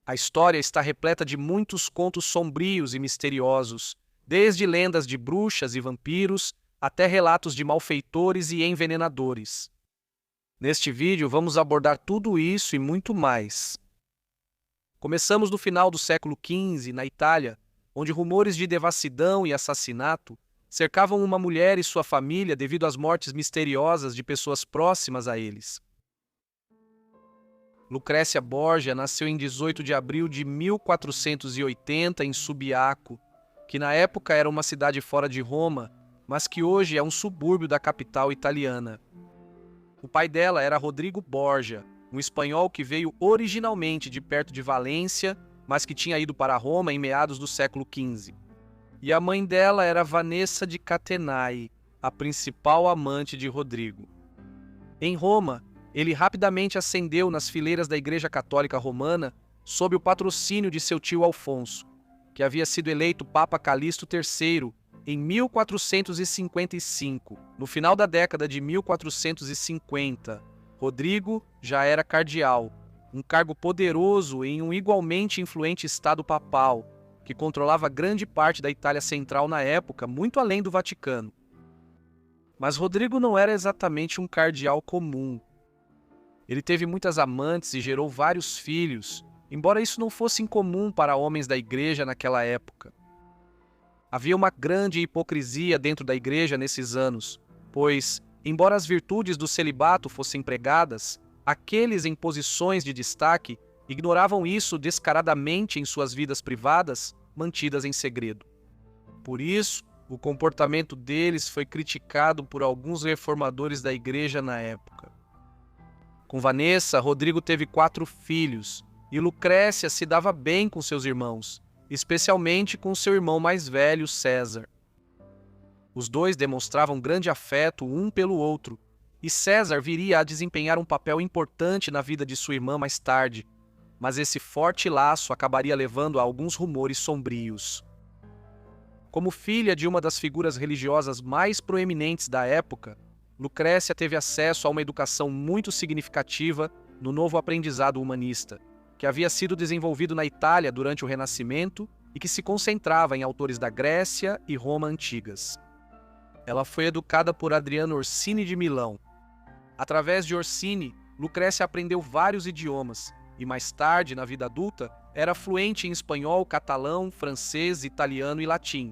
A história está repleta de muitos contos sombrios e misteriosos, desde lendas de bruxas e vampiros até relatos de malfeitores e envenenadores. Neste vídeo vamos abordar tudo isso e muito mais. Começamos no final do século XV, na Itália, onde rumores de devassidão e assassinato cercavam uma mulher e sua família devido às mortes misteriosas de pessoas próximas a eles. Lucrécia Borgia nasceu em 18 de abril de 1480 em Subiaco, que na época era uma cidade fora de Roma, mas que hoje é um subúrbio da capital italiana. O pai dela era Rodrigo Borgia, um espanhol que veio originalmente de perto de Valência, mas que tinha ido para Roma em meados do século XV. E a mãe dela era Vanessa de Catenai, a principal amante de Rodrigo. Em Roma, ele rapidamente ascendeu nas fileiras da Igreja Católica Romana sob o patrocínio de seu tio Alfonso, que havia sido eleito Papa Calixto III em 1455. No final da década de 1450, Rodrigo já era cardeal, um cargo poderoso em um igualmente influente estado papal, que controlava grande parte da Itália Central na época, muito além do Vaticano. Mas Rodrigo não era exatamente um cardeal comum. Ele teve muitas amantes e gerou vários filhos, embora isso não fosse incomum para homens da igreja naquela época. Havia uma grande hipocrisia dentro da igreja nesses anos, pois, embora as virtudes do celibato fossem pregadas, aqueles em posições de destaque ignoravam isso descaradamente em suas vidas privadas, mantidas em segredo. Por isso, o comportamento deles foi criticado por alguns reformadores da igreja na época. Com Vanessa, Rodrigo teve 4 filhos, e Lucrécia se dava bem com seus irmãos, especialmente com seu irmão mais velho, César. Os dois demonstravam grande afeto um pelo outro, e César viria a desempenhar um papel importante na vida de sua irmã mais tarde, mas esse forte laço acabaria levando a alguns rumores sombrios. Como filha de uma das figuras religiosas mais proeminentes da época, Lucrécia teve acesso a uma educação muito significativa no novo aprendizado humanista, que havia sido desenvolvido na Itália durante o Renascimento e que se concentrava em autores da Grécia e Roma antigas. Ela foi educada por Adriano Orsini de Milão. Através de Orsini, Lucrécia aprendeu vários idiomas e mais tarde, na vida adulta, era fluente em espanhol, catalão, francês, italiano e latim.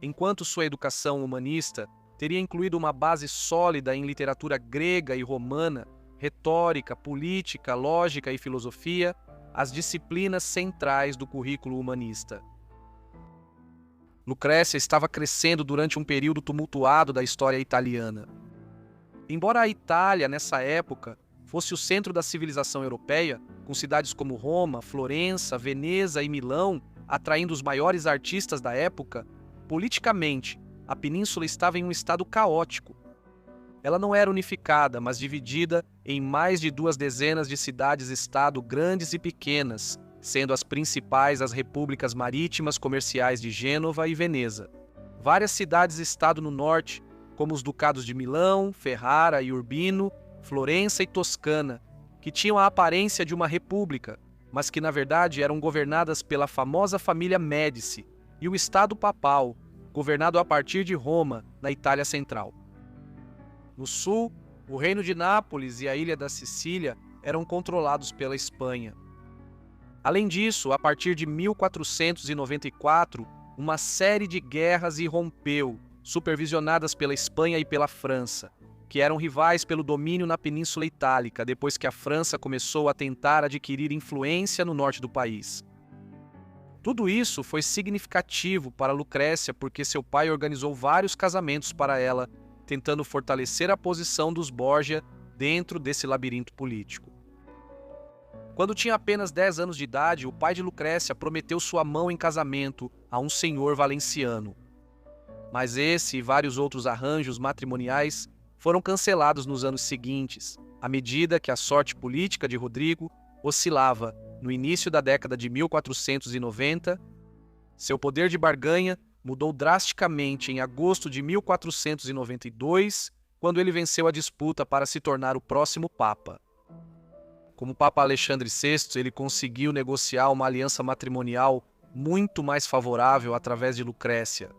Enquanto sua educação humanista teria incluído uma base sólida em literatura grega e romana, retórica, política, lógica e filosofia, as disciplinas centrais do currículo humanista. Lucrécia estava crescendo durante um período tumultuado da história italiana. Embora a Itália, nessa época, fosse o centro da civilização europeia, com cidades como Roma, Florença, Veneza e Milão atraindo os maiores artistas da época, politicamente, a península estava em um estado caótico. Ela não era unificada, mas dividida em mais de 2 dezenas de cidades-estado grandes e pequenas, sendo as principais as repúblicas marítimas comerciais de Gênova e Veneza. Várias cidades-estado no norte, como os ducados de Milão, Ferrara e Urbino, Florença e Toscana, que tinham a aparência de uma república, mas que na verdade eram governadas pela famosa família Médici, e o estado papal, governado a partir de Roma, na Itália Central. No sul, o Reino de Nápoles e a Ilha da Sicília eram controlados pela Espanha. Além disso, a partir de 1494, uma série de guerras irrompeu, supervisionadas pela Espanha e pela França, que eram rivais pelo domínio na Península Itálica depois que a França começou a tentar adquirir influência no norte do país. Tudo isso foi significativo para Lucrécia porque seu pai organizou vários casamentos para ela, tentando fortalecer a posição dos Borgia dentro desse labirinto político. Quando tinha apenas 10 anos de idade, o pai de Lucrécia prometeu sua mão em casamento a um senhor valenciano. Mas esse e vários outros arranjos matrimoniais foram cancelados nos anos seguintes, à medida que a sorte política de Rodrigo oscilava. No início da década de 1490, seu poder de barganha mudou drasticamente em agosto de 1492, quando ele venceu a disputa para se tornar o próximo Papa. Como o Papa Alexandre VI, ele conseguiu negociar uma aliança matrimonial muito mais favorável através de Lucrécia.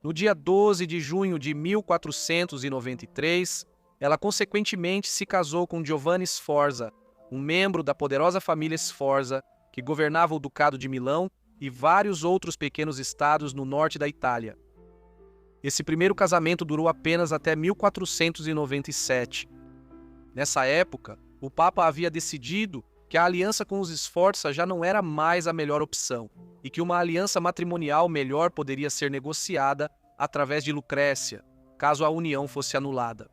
No dia 12 de junho de 1493, ela consequentemente se casou com Giovanni Sforza, um membro da poderosa família Sforza, que governava o Ducado de Milão e vários outros pequenos estados no norte da Itália. Esse primeiro casamento durou apenas até 1497. Nessa época, o Papa havia decidido que a aliança com os Sforza já não era mais a melhor opção e que uma aliança matrimonial melhor poderia ser negociada através de Lucrécia, caso a união fosse anulada.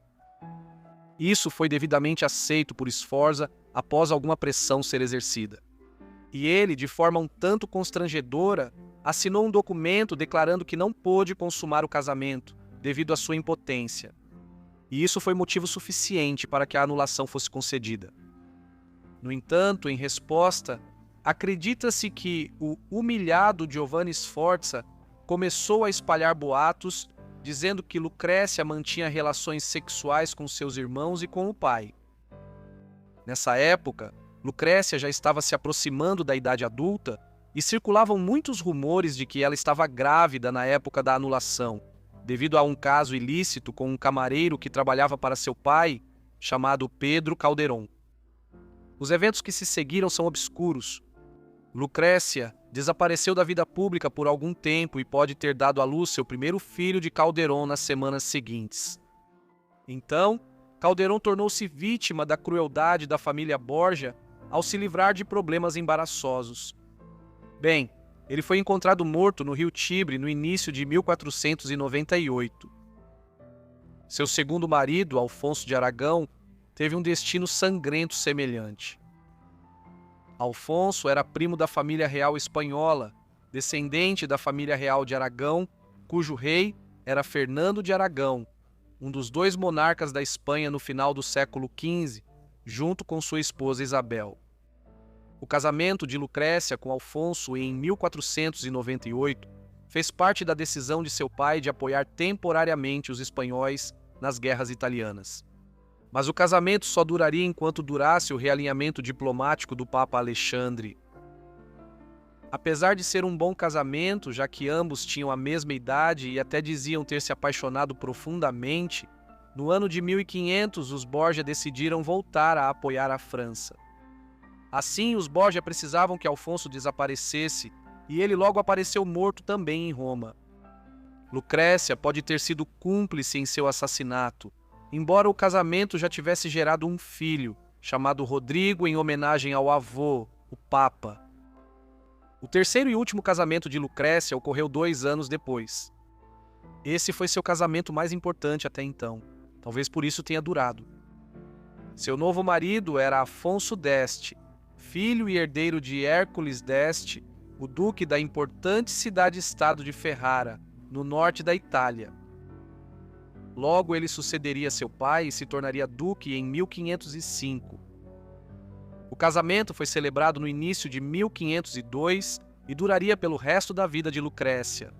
Isso foi devidamente aceito por Sforza após alguma pressão ser exercida. E ele, de forma um tanto constrangedora, assinou um documento declarando que não pôde consumar o casamento devido à sua impotência. E isso foi motivo suficiente para que a anulação fosse concedida. No entanto, em resposta, acredita-se que o humilhado Giovanni Sforza começou a espalhar boatos dizendo que Lucrécia mantinha relações sexuais com seus irmãos e com o pai. Nessa época, Lucrécia já estava se aproximando da idade adulta e circulavam muitos rumores de que ela estava grávida na época da anulação, devido a um caso ilícito com um camareiro que trabalhava para seu pai, chamado Pedro Calderon. Os eventos que se seguiram são obscuros. Lucrécia desapareceu da vida pública por algum tempo e pode ter dado à luz seu primeiro filho de Calderon nas semanas seguintes. Então, Calderon tornou-se vítima da crueldade da família Borgia ao se livrar de problemas embaraçosos. Bem, ele foi encontrado morto no rio Tibre no início de 1498. Seu segundo marido, Alfonso de Aragão, teve um destino sangrento semelhante. Alfonso era primo da família real espanhola, descendente da família real de Aragão, cujo rei era Fernando de Aragão, um dos dois monarcas da Espanha no final do século XV, junto com sua esposa Isabel. O casamento de Lucrécia com Alfonso em 1498 fez parte da decisão de seu pai de apoiar temporariamente os espanhóis nas guerras italianas. Mas o casamento só duraria enquanto durasse o realinhamento diplomático do Papa Alexandre. Apesar de ser um bom casamento, já que ambos tinham a mesma idade e até diziam ter se apaixonado profundamente, no ano de 1500 os Borgia decidiram voltar a apoiar a França. Assim, os Borgia precisavam que Alfonso desaparecesse e ele logo apareceu morto também em Roma. Lucrécia pode ter sido cúmplice em seu assassinato, embora o casamento já tivesse gerado um filho, chamado Rodrigo em homenagem ao avô, o Papa. O terceiro e último casamento de Lucrécia ocorreu 2 anos depois. Esse foi seu casamento mais importante até então, talvez por isso tenha durado. Seu novo marido era Afonso d'Este, filho e herdeiro de Hércules d'Este, o duque da importante cidade-estado de Ferrara, no norte da Itália. Logo ele sucederia seu pai e se tornaria duque em 1505. O casamento foi celebrado no início de 1502 e duraria pelo resto da vida de Lucrécia.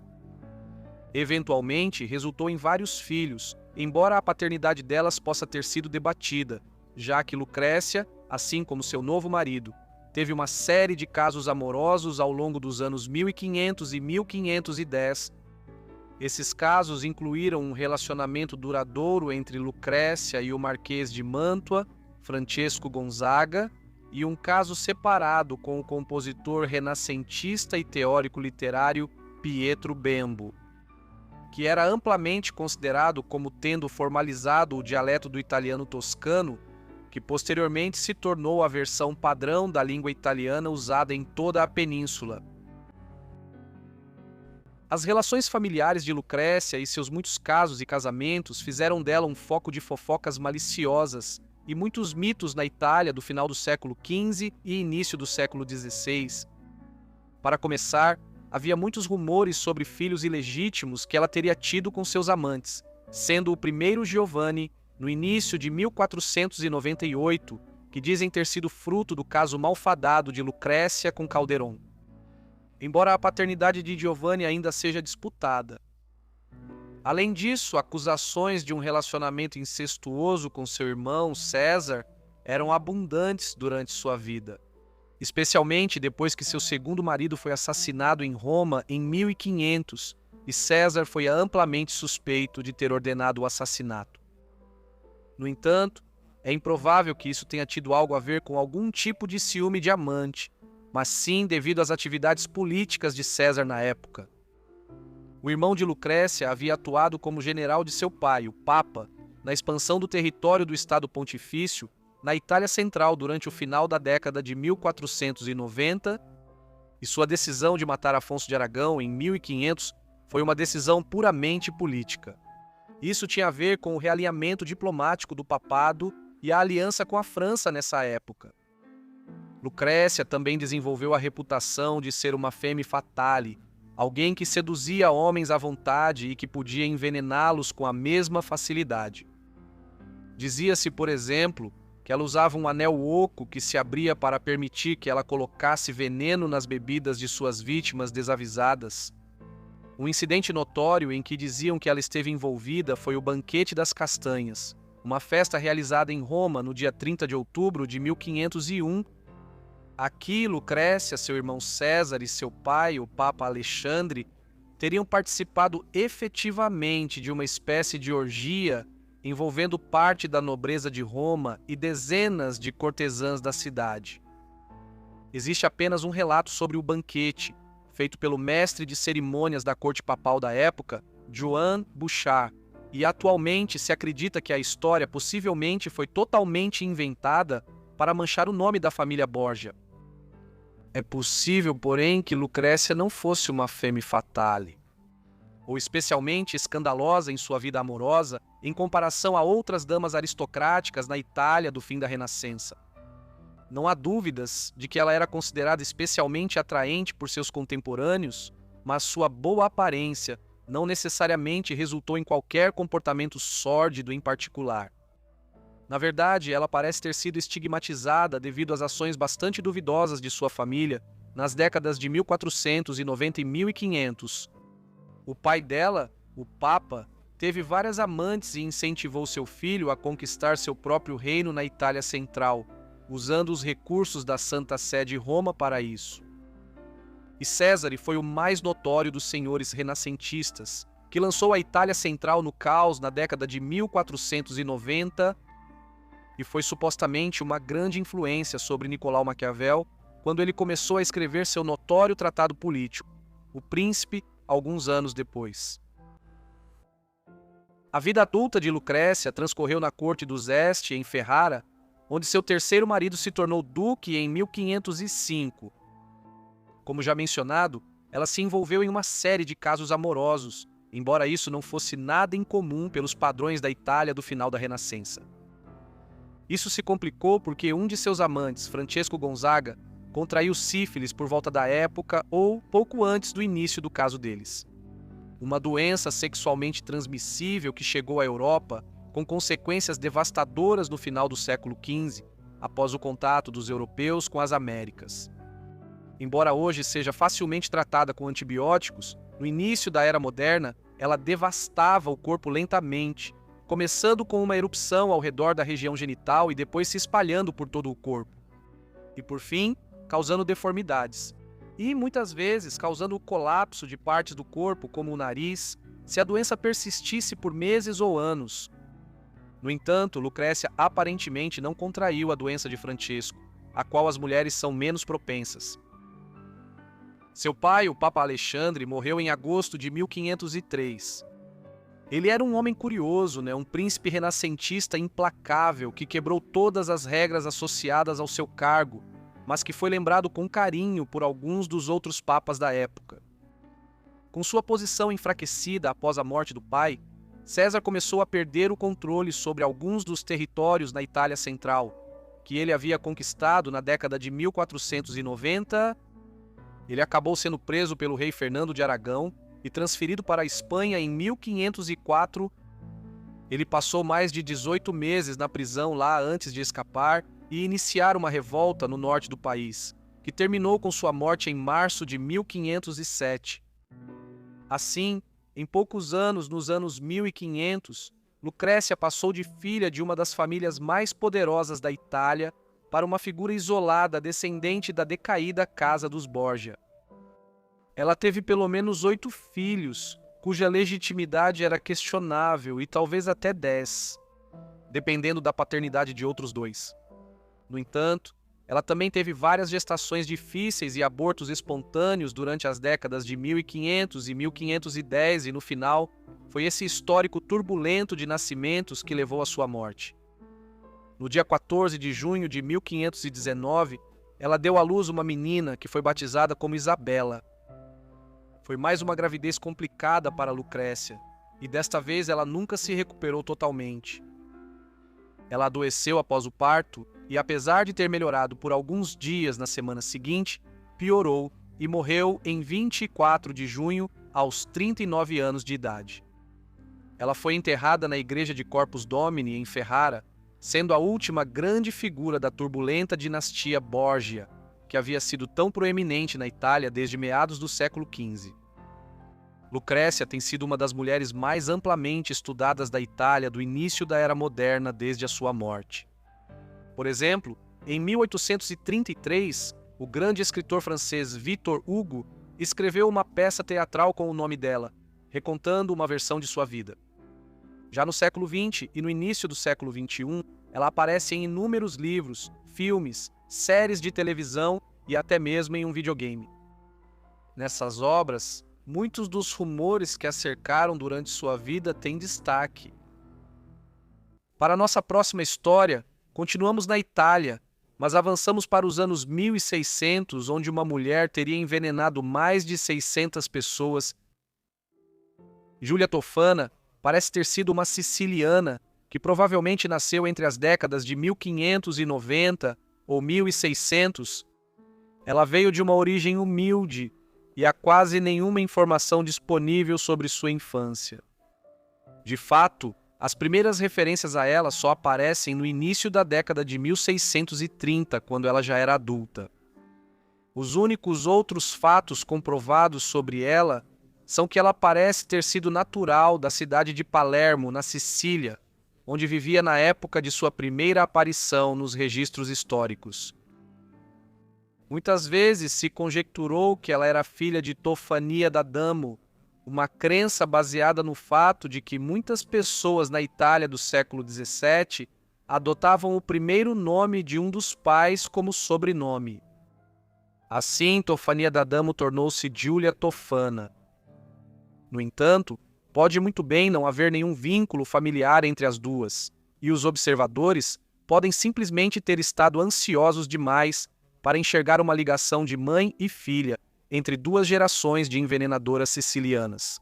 Eventualmente, resultou em vários filhos, embora a paternidade delas possa ter sido debatida, já que Lucrécia, assim como seu novo marido, teve uma série de casos amorosos ao longo dos anos 1500 e 1510. Esses casos incluíram um relacionamento duradouro entre Lucrécia e o Marquês de Mantua, Francesco Gonzaga, e um caso separado com o compositor renascentista e teórico literário Pietro Bembo, que era amplamente considerado como tendo formalizado o dialeto do italiano toscano, que posteriormente se tornou a versão padrão da língua italiana usada em toda a península. As relações familiares de Lucrécia e seus muitos casos e casamentos fizeram dela um foco de fofocas maliciosas e muitos mitos na Itália do final do século XV e início do século XVI. Para começar, havia muitos rumores sobre filhos ilegítimos que ela teria tido com seus amantes, sendo o primeiro Giovanni, no início de 1498, que dizem ter sido fruto do caso malfadado de Lucrécia com Calderon. Embora a paternidade de Giovanni ainda seja disputada. Além disso, acusações de um relacionamento incestuoso com seu irmão, César, eram abundantes durante sua vida, especialmente depois que seu segundo marido foi assassinado em Roma em 1500 e César foi amplamente suspeito de ter ordenado o assassinato. No entanto, é improvável que isso tenha tido algo a ver com algum tipo de ciúme de amante, mas sim devido às atividades políticas de César na época. O irmão de Lucrécia havia atuado como general de seu pai, o Papa, na expansão do território do Estado Pontifício na Itália Central durante o final da década de 1490, e sua decisão de matar Afonso de Aragão em 1500 foi uma decisão puramente política. Isso tinha a ver com o realinhamento diplomático do papado e a aliança com a França nessa época. Lucrécia também desenvolveu a reputação de ser uma femme fatale, alguém que seduzia homens à vontade e que podia envenená-los com a mesma facilidade. Dizia-se, por exemplo, que ela usava um anel oco que se abria para permitir que ela colocasse veneno nas bebidas de suas vítimas desavisadas. Um incidente notório em que diziam que ela esteve envolvida foi o Banquete das Castanhas, uma festa realizada em Roma no dia 30 de outubro de 1501. Aqui, Lucrécia, seu irmão César e seu pai, o Papa Alexandre, teriam participado efetivamente de uma espécie de orgia envolvendo parte da nobreza de Roma e dezenas de cortesãs da cidade. Existe apenas um relato sobre o banquete, feito pelo mestre de cerimônias da corte papal da época, Joan Bouchard, e atualmente se acredita que a história possivelmente foi totalmente inventada para manchar o nome da família Borgia. É possível, porém, que Lucrécia não fosse uma femme fatale, ou especialmente escandalosa em sua vida amorosa em comparação a outras damas aristocráticas na Itália do fim da Renascença. Não há dúvidas de que ela era considerada especialmente atraente por seus contemporâneos, mas sua boa aparência não necessariamente resultou em qualquer comportamento sórdido em particular. Na verdade, ela parece ter sido estigmatizada devido às ações bastante duvidosas de sua família nas décadas de 1490 e 1500. O pai dela, o Papa, teve várias amantes e incentivou seu filho a conquistar seu próprio reino na Itália Central, usando os recursos da Santa Sé de Roma para isso. E César foi o mais notório dos senhores renascentistas, que lançou a Itália Central no caos na década de 1490 e foi supostamente uma grande influência sobre Nicolau Maquiavel quando ele começou a escrever seu notório tratado político, O Príncipe, alguns anos depois. A vida adulta de Lucrécia transcorreu na corte dos Este, em Ferrara, onde seu terceiro marido se tornou duque em 1505. Como já mencionado, ela se envolveu em uma série de casos amorosos, embora isso não fosse nada incomum pelos padrões da Itália do final da Renascença. Isso se complicou porque um de seus amantes, Francesco Gonzaga, contraiu sífilis por volta da época ou pouco antes do início do caso deles. Uma doença sexualmente transmissível que chegou à Europa com consequências devastadoras no final do século XV, após o contato dos europeus com as Américas. Embora hoje seja facilmente tratada com antibióticos, no início da Era Moderna, ela devastava o corpo lentamente, começando com uma erupção ao redor da região genital e depois se espalhando por todo o corpo. E por fim, causando deformidades. E muitas vezes causando o colapso de partes do corpo, como o nariz, se a doença persistisse por meses ou anos. No entanto, Lucrécia aparentemente não contraiu a doença de Francesco, a qual as mulheres são menos propensas. Seu pai, o Papa Alexandre, morreu em agosto de 1503. Ele era um homem curioso, um príncipe renascentista implacável que quebrou todas as regras associadas ao seu cargo, mas que foi lembrado com carinho por alguns dos outros papas da época. Com sua posição enfraquecida após a morte do pai, César começou a perder o controle sobre alguns dos territórios na Itália Central, que ele havia conquistado na década de 1490. Ele acabou sendo preso pelo rei Fernando de Aragão e transferido para a Espanha em 1504. Ele passou mais de 18 meses na prisão lá antes de escapar e iniciar uma revolta no norte do país, que terminou com sua morte em março de 1507. Assim, em poucos anos, nos anos 1500, Lucrécia passou de filha de uma das famílias mais poderosas da Itália para uma figura isolada descendente da decaída Casa dos Borgia. Ela teve pelo menos 8 filhos, cuja legitimidade era questionável, e talvez até 10, dependendo da paternidade de outros 2. No entanto, ela também teve várias gestações difíceis e abortos espontâneos durante as décadas de 1500 e 1510, e no final, foi esse histórico turbulento de nascimentos que levou à sua morte. No dia 14 de junho de 1519, ela deu à luz uma menina que foi batizada como Isabela. Foi mais uma gravidez complicada para Lucrécia, e desta vez ela nunca se recuperou totalmente. Ela adoeceu após o parto e, apesar de ter melhorado por alguns dias na semana seguinte, piorou e morreu em 24 de junho, aos 39 anos de idade. Ela foi enterrada na igreja de Corpus Domini, em Ferrara, sendo a última grande figura da turbulenta dinastia Borgia, que havia sido tão proeminente na Itália desde meados do século XV. Lucrécia tem sido uma das mulheres mais amplamente estudadas da Itália do início da Era Moderna desde a sua morte. Por exemplo, em 1833, o grande escritor francês Victor Hugo escreveu uma peça teatral com o nome dela, recontando uma versão de sua vida. Já no século XX e no início do século XXI, ela aparece em inúmeros livros, filmes, séries de televisão e até mesmo em um videogame. Nessas obras, muitos dos rumores que a cercaram durante sua vida têm destaque. Para nossa próxima história, continuamos na Itália, mas avançamos para os anos 1600, onde uma mulher teria envenenado mais de 600 pessoas. Júlia Tofana parece ter sido uma siciliana que provavelmente nasceu entre as décadas de 1590 ou 1600. Ela veio de uma origem humilde e há quase nenhuma informação disponível sobre sua infância. De fato, as primeiras referências a ela só aparecem no início da década de 1630, quando ela já era adulta. Os únicos outros fatos comprovados sobre ela são que ela parece ter sido natural da cidade de Palermo, na Sicília, onde vivia na época de sua primeira aparição nos registros históricos. Muitas vezes se conjecturou que ela era filha de Tofania da Damo, uma crença baseada no fato de que muitas pessoas na Itália do século XVII adotavam o primeiro nome de um dos pais como sobrenome. Assim, Tofania da Damo tornou-se Giulia Tofana. No entanto, pode muito bem não haver nenhum vínculo familiar entre as duas, e os observadores podem simplesmente ter estado ansiosos demais para enxergar uma ligação de mãe e filha entre duas gerações de envenenadoras sicilianas.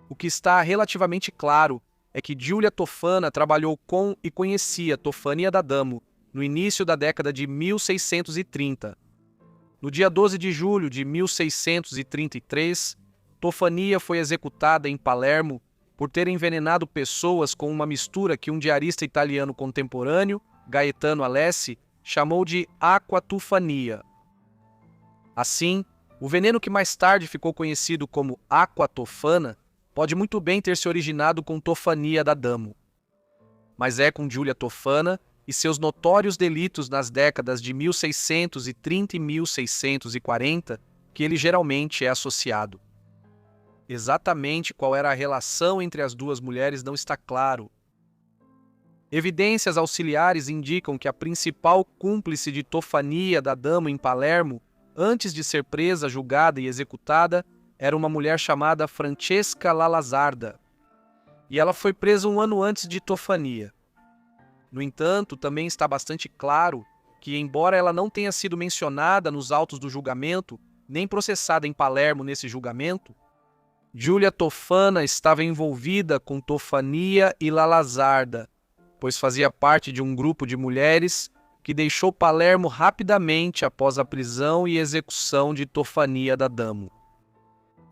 O que está relativamente claro é que Giulia Tofana trabalhou com e conhecia Tofania da Damo no início da década de 1630. No dia 12 de julho de 1633, Tofania foi executada em Palermo por ter envenenado pessoas com uma mistura que um diarista italiano contemporâneo, Gaetano Alessi, chamou de aquatufania. Assim, o veneno que mais tarde ficou conhecido como aquatofana pode muito bem ter se originado com Tofania da Damo. Mas é com Giulia Tofana e seus notórios delitos nas décadas de 1630 e 1640 que ele geralmente é associado. Exatamente qual era a relação entre as duas mulheres não está claro. Evidências auxiliares indicam que a principal cúmplice de Tofania da Damo em Palermo, antes de ser presa, julgada e executada, era uma mulher chamada Francesca Lalazarda, e ela foi presa um ano antes de Tofania. No entanto, também está bastante claro que, embora ela não tenha sido mencionada nos autos do julgamento, nem processada em Palermo nesse julgamento, Giulia Tofana estava envolvida com Tofania e Lalazarda, pois fazia parte de um grupo de mulheres que deixou Palermo rapidamente após a prisão e execução de Tofania da Damo.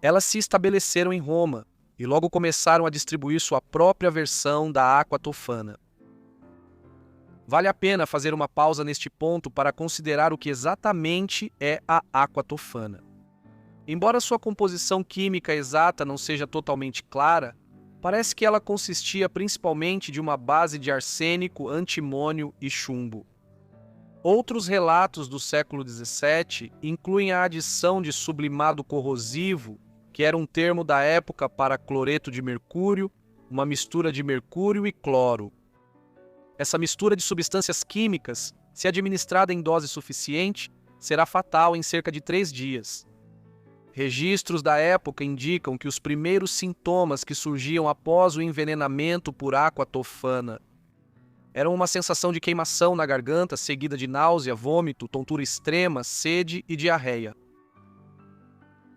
Elas se estabeleceram em Roma e logo começaram a distribuir sua própria versão da aquatofana. Vale a pena fazer uma pausa neste ponto para considerar o que exatamente é a aquatofana. Embora sua composição química exata não seja totalmente clara, Parece que ela consistia principalmente de uma base de arsênico, antimônio e chumbo. Outros relatos do século XVII incluem a adição de sublimado corrosivo, que era um termo da época para cloreto de mercúrio, uma mistura de mercúrio e cloro. Essa mistura de substâncias químicas, se administrada em dose suficiente, será fatal em cerca de 3 dias. Registros da época indicam que os primeiros sintomas que surgiam após o envenenamento por água tofana eram uma sensação de queimação na garganta, seguida de náusea, vômito, tontura extrema, sede e diarreia.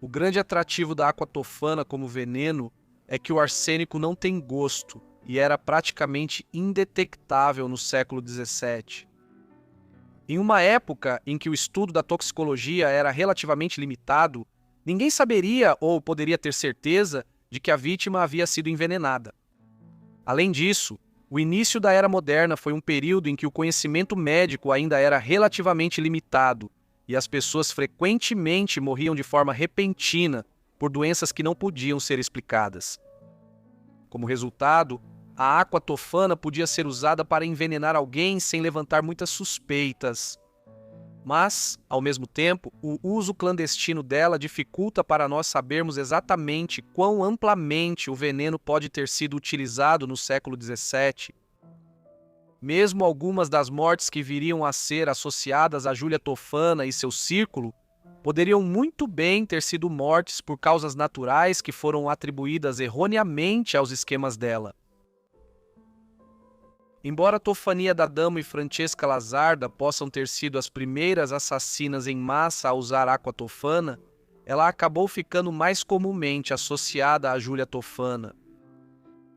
O grande atrativo da água tofana como veneno é que o arsênico não tem gosto e era praticamente indetectável no século XVII. Em uma época em que o estudo da toxicologia era relativamente limitado, ninguém saberia ou poderia ter certeza de que a vítima havia sido envenenada. Além disso, o início da Era Moderna foi um período em que o conhecimento médico ainda era relativamente limitado e as pessoas frequentemente morriam de forma repentina por doenças que não podiam ser explicadas. Como resultado, a água tofana podia ser usada para envenenar alguém sem levantar muitas suspeitas. Mas, ao mesmo tempo, o uso clandestino dela dificulta para nós sabermos exatamente quão amplamente o veneno pode ter sido utilizado no século XVII. Mesmo algumas das mortes que viriam a ser associadas a Júlia Tofana e seu círculo poderiam muito bem ter sido mortes por causas naturais que foram atribuídas erroneamente aos esquemas dela. Embora Tofania d'Adamo e Francesca Lazzarda possam ter sido as primeiras assassinas em massa a usar água tofana, ela acabou ficando mais comumente associada a Júlia Tofana.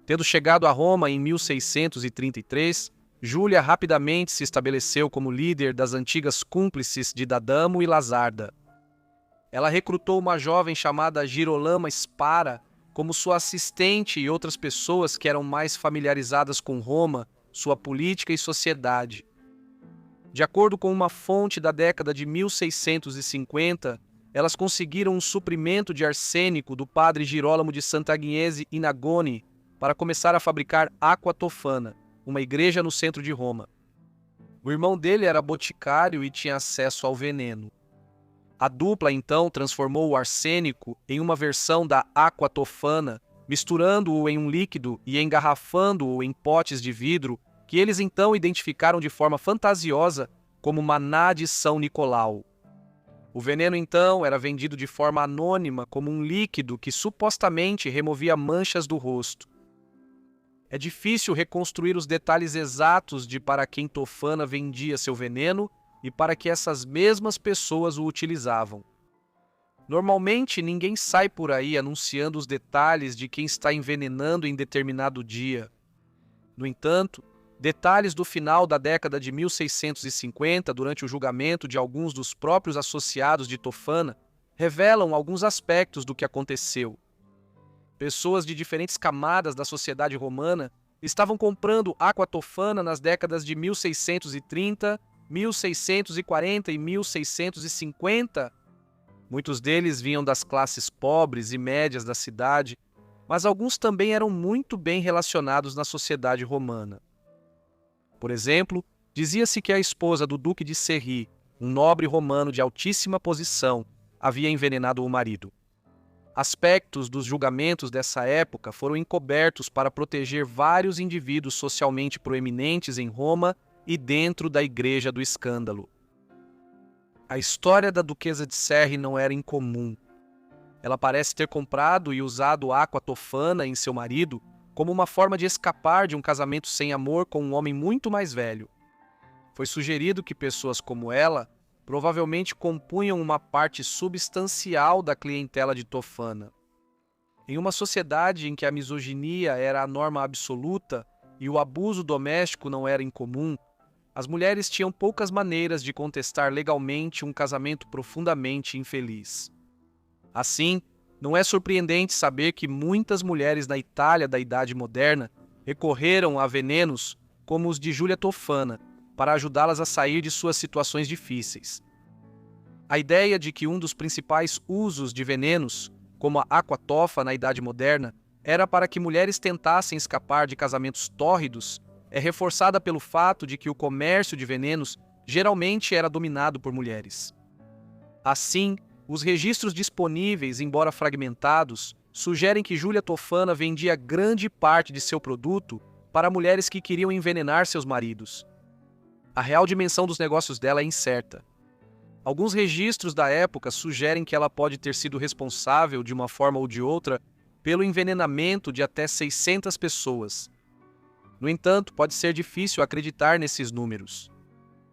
Tendo chegado a Roma em 1633, Júlia rapidamente se estabeleceu como líder das antigas cúmplices de D'Adamo e Lazzarda. Ela recrutou uma jovem chamada Girolama Spara como sua assistente e outras pessoas que eram mais familiarizadas com Roma, sua política e sociedade. De acordo com uma fonte da década de 1650, elas conseguiram um suprimento de arsênico do padre Girolamo de Sant'Agnese in Agone para começar a fabricar água tofana, uma igreja no centro de Roma. O irmão dele era boticário e tinha acesso ao veneno. A dupla, então, transformou o arsênico em uma versão da água tofana, misturando-o em um líquido e engarrafando-o em potes de vidro, que eles então identificaram de forma fantasiosa como maná de São Nicolau. O veneno, então, era vendido de forma anônima como um líquido que supostamente removia manchas do rosto. É difícil reconstruir os detalhes exatos de para quem Tofana vendia seu veneno e para que essas mesmas pessoas o utilizavam. Normalmente, ninguém sai por aí anunciando os detalhes de quem está envenenando em determinado dia. No entanto, detalhes do final da década de 1650, durante o julgamento de alguns dos próprios associados de Tofana, revelam alguns aspectos do que aconteceu. Pessoas de diferentes camadas da sociedade romana estavam comprando água tofana nas décadas de 1630, 1640 e 1650. Muitos deles vinham das classes pobres e médias da cidade, mas alguns também eram muito bem relacionados na sociedade romana. Por exemplo, dizia-se que a esposa do duque de Serry, um nobre romano de altíssima posição, havia envenenado o marido. Aspectos dos julgamentos dessa época foram encobertos para proteger vários indivíduos socialmente proeminentes em Roma e dentro da Igreja do Escândalo. A história da duquesa de Serry não era incomum. Ela parece ter comprado e usado água tofana em seu marido como uma forma de escapar de um casamento sem amor com um homem muito mais velho. Foi sugerido que pessoas como ela provavelmente compunham uma parte substancial da clientela de Tofana. Em uma sociedade em que a misoginia era a norma absoluta e o abuso doméstico não era incomum, as mulheres tinham poucas maneiras de contestar legalmente um casamento profundamente infeliz. Assim, não é surpreendente saber que muitas mulheres na Itália da Idade Moderna recorreram a venenos como os de Júlia Tofana para ajudá-las a sair de suas situações difíceis. A ideia de que um dos principais usos de venenos, como a aquatofa na Idade Moderna, era para que mulheres tentassem escapar de casamentos tórridos é reforçada pelo fato de que o comércio de venenos geralmente era dominado por mulheres. Assim, os registros disponíveis, embora fragmentados, sugerem que Júlia Tofana vendia grande parte de seu produto para mulheres que queriam envenenar seus maridos. A real dimensão dos negócios dela é incerta. Alguns registros da época sugerem que ela pode ter sido responsável, de uma forma ou de outra, pelo envenenamento de até 600 pessoas. No entanto, pode ser difícil acreditar nesses números.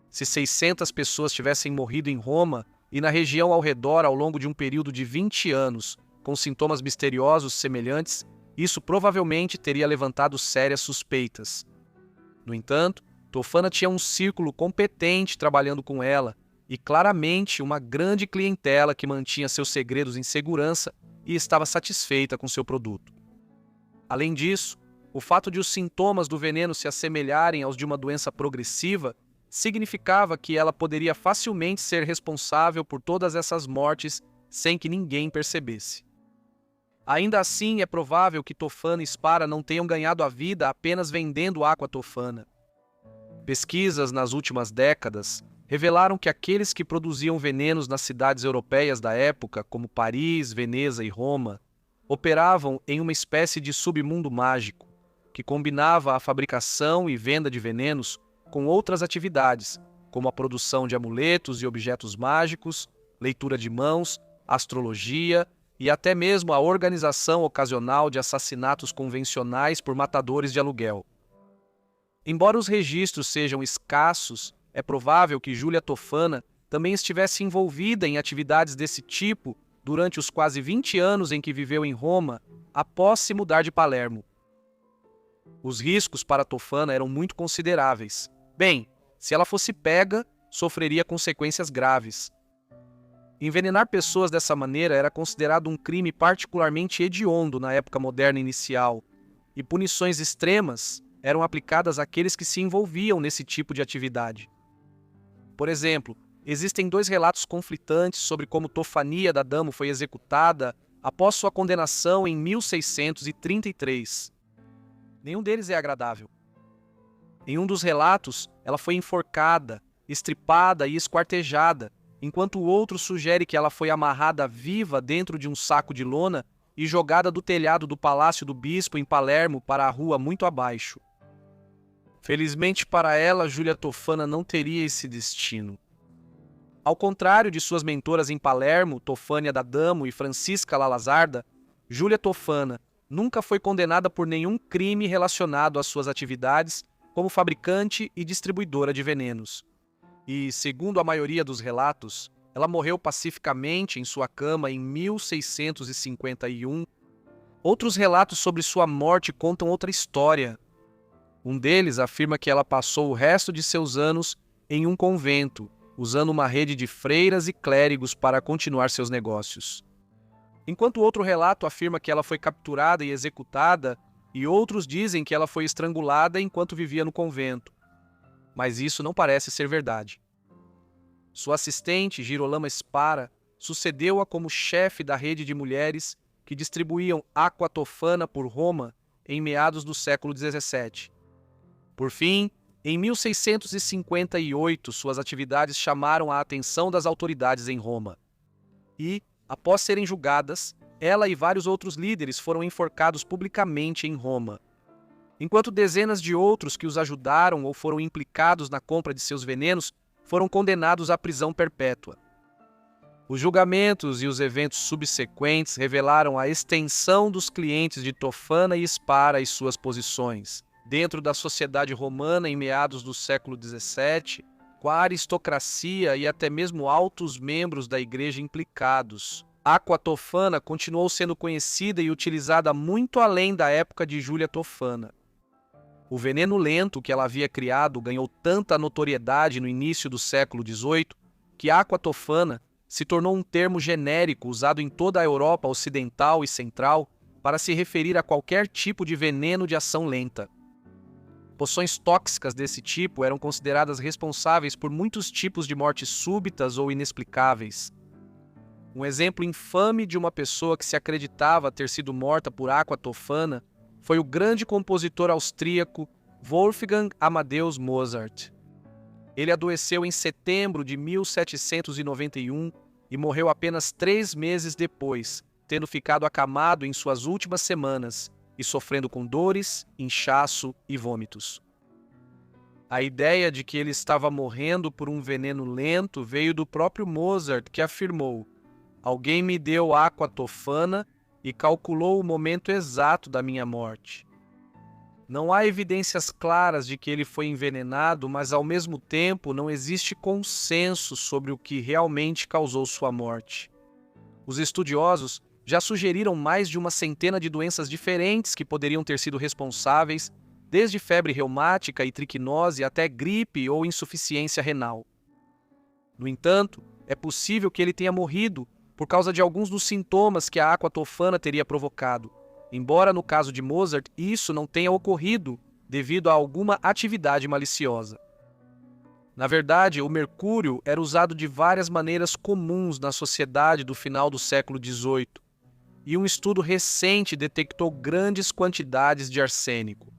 Se 600 pessoas tivessem morrido em Roma e na região ao redor ao longo de um período de 20 anos, com sintomas misteriosos semelhantes, isso provavelmente teria levantado sérias suspeitas. No entanto, Tofana tinha um círculo competente trabalhando com ela e claramente uma grande clientela que mantinha seus segredos em segurança e estava satisfeita com seu produto. Além disso, o fato de os sintomas do veneno se assemelharem aos de uma doença progressiva significava que ela poderia facilmente ser responsável por todas essas mortes sem que ninguém percebesse. Ainda assim, é provável que Tofana e Spara não tenham ganhado a vida apenas vendendo Aqua Tofana. Pesquisas nas últimas décadas revelaram que aqueles que produziam venenos nas cidades europeias da época, como Paris, Veneza e Roma, operavam em uma espécie de submundo mágico, que combinava a fabricação e venda de venenos com outras atividades, como a produção de amuletos e objetos mágicos, leitura de mãos, astrologia e até mesmo a organização ocasional de assassinatos convencionais por matadores de aluguel. Embora os registros sejam escassos, é provável que Júlia Tofana também estivesse envolvida em atividades desse tipo durante os quase 20 anos em que viveu em Roma, após se mudar de Palermo. Os riscos para Tofana eram muito consideráveis. Bem, se ela fosse pega, sofreria consequências graves. Envenenar pessoas dessa maneira era considerado um crime particularmente hediondo na época moderna inicial, e punições extremas eram aplicadas àqueles que se envolviam nesse tipo de atividade. Por exemplo, existem 2 relatos conflitantes sobre como Tofania da Damo foi executada após sua condenação em 1633. Nenhum deles é agradável. Em um dos relatos, ela foi enforcada, estripada e esquartejada, enquanto o outro sugere que ela foi amarrada viva dentro de um saco de lona e jogada do telhado do Palácio do Bispo em Palermo para a rua muito abaixo. Felizmente para ela, Júlia Tofana não teria esse destino. Ao contrário de suas mentoras em Palermo, Tofânia da Damo e Francisca Lalazarda, Júlia Tofana nunca foi condenada por nenhum crime relacionado às suas atividades como fabricante e distribuidora de venenos. E, segundo a maioria dos relatos, ela morreu pacificamente em sua cama em 1651. Outros relatos sobre sua morte contam outra história. Um deles afirma que ela passou o resto de seus anos em um convento, usando uma rede de freiras e clérigos para continuar seus negócios. Enquanto outro relato afirma que ela foi capturada e executada, e outros dizem que ela foi estrangulada enquanto vivia no convento. Mas isso não parece ser verdade. Sua assistente, Girolama Spara, sucedeu-a como chefe da rede de mulheres que distribuíam Aqua Tofana por Roma em meados do século XVII. Por fim, em 1658, suas atividades chamaram a atenção das autoridades em Roma. E, após serem julgadas, ela e vários outros líderes foram enforcados publicamente em Roma. Enquanto dezenas de outros que os ajudaram ou foram implicados na compra de seus venenos foram condenados à prisão perpétua. Os julgamentos e os eventos subsequentes revelaram a extensão dos clientes de Tofana e Spara e suas posições dentro da sociedade romana em meados do século XVII, com a aristocracia e até mesmo altos membros da igreja implicados. Aqua Tofana continuou sendo conhecida e utilizada muito além da época de Júlia Tofana. O veneno lento que ela havia criado ganhou tanta notoriedade no início do século XVIII que Aqua Tofana se tornou um termo genérico usado em toda a Europa ocidental e central para se referir a qualquer tipo de veneno de ação lenta. Poções tóxicas desse tipo eram consideradas responsáveis por muitos tipos de mortes súbitas ou inexplicáveis. Um exemplo infame de uma pessoa que se acreditava ter sido morta por água tofana foi o grande compositor austríaco Wolfgang Amadeus Mozart. Ele adoeceu em setembro de 1791 e morreu apenas 3 meses depois, tendo ficado acamado em suas últimas semanas e sofrendo com dores, inchaço e vômitos. A ideia de que ele estava morrendo por um veneno lento veio do próprio Mozart, que afirmou: "Alguém me deu água tofana e calculou o momento exato da minha morte." Não há evidências claras de que ele foi envenenado, mas ao mesmo tempo não existe consenso sobre o que realmente causou sua morte. Os estudiosos já sugeriram mais de uma centena de doenças diferentes que poderiam ter sido responsáveis, desde febre reumática e triquinose até gripe ou insuficiência renal. No entanto, é possível que ele tenha morrido por causa de alguns dos sintomas que a água tofana teria provocado, embora no caso de Mozart isso não tenha ocorrido devido a alguma atividade maliciosa. Na verdade, o mercúrio era usado de várias maneiras comuns na sociedade do final do século XVIII, e um estudo recente detectou grandes quantidades de arsênico.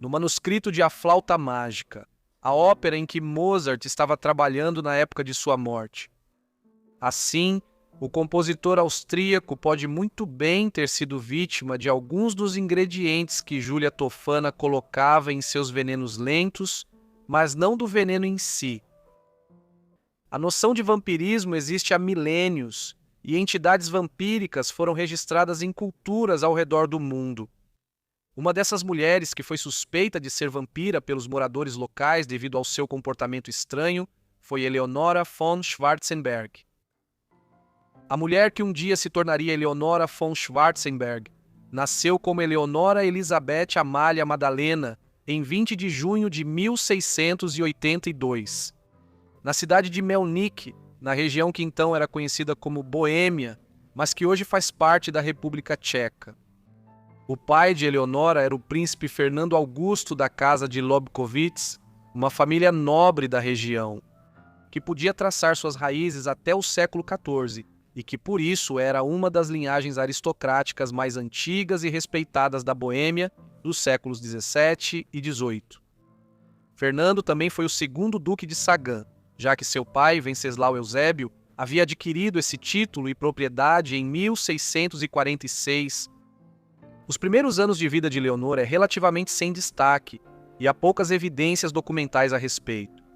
No manuscrito de A Flauta Mágica, a ópera em que Mozart estava trabalhando na época de sua morte. Assim, o compositor austríaco pode muito bem ter sido vítima de alguns dos ingredientes que Júlia Tofana colocava em seus venenos lentos, mas não do veneno em si. A noção de vampirismo existe há milênios, e entidades vampíricas foram registradas em culturas ao redor do mundo. Uma dessas mulheres, que foi suspeita de ser vampira pelos moradores locais devido ao seu comportamento estranho, foi Eleonora von Schwarzenberg. A mulher que um dia se tornaria Eleonora von Schwarzenberg nasceu como Eleonora Elizabeth Amália Madalena em 20 de junho de 1682, na cidade de Melnik, na região que então era conhecida como Boêmia, mas que hoje faz parte da República Tcheca. O pai de Eleonora era o príncipe Fernando Augusto da Casa de Lobkowicz, uma família nobre da região, que podia traçar suas raízes até o século XIV e que por isso era uma das linhagens aristocráticas mais antigas e respeitadas da Boêmia dos séculos XVII e XVIII. Fernando também foi o segundo duque de Sagan, já que seu pai, Venceslau Eusébio, havia adquirido esse título e propriedade em 1646. Os primeiros anos de vida de Leonor é relativamente sem destaque, e há poucas evidências documentais a respeito.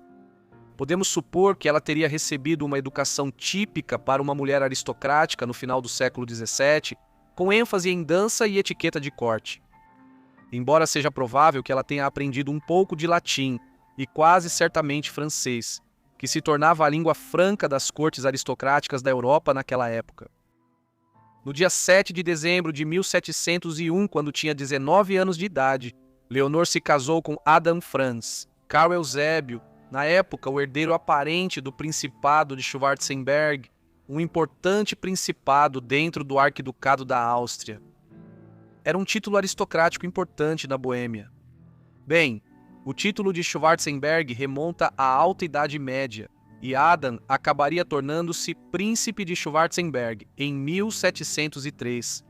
Podemos supor que ela teria recebido uma educação típica para uma mulher aristocrática no final do século XVII, com ênfase em dança e etiqueta de corte. Embora seja provável que ela tenha aprendido um pouco de latim, e quase certamente francês, que se tornava a língua franca das cortes aristocráticas da Europa naquela época. No dia 7 de dezembro de 1701, quando tinha 19 anos de idade, Leonor se casou com Adam Franz, Carl Eusébio, na época o herdeiro aparente do Principado de Schwarzenberg, um importante principado dentro do Arquiducado da Áustria. Era um título aristocrático importante na Boêmia. Bem, o título de Schwarzenberg remonta à Alta Idade Média, e Adam acabaria tornando-se príncipe de Schwarzenberg em 1703.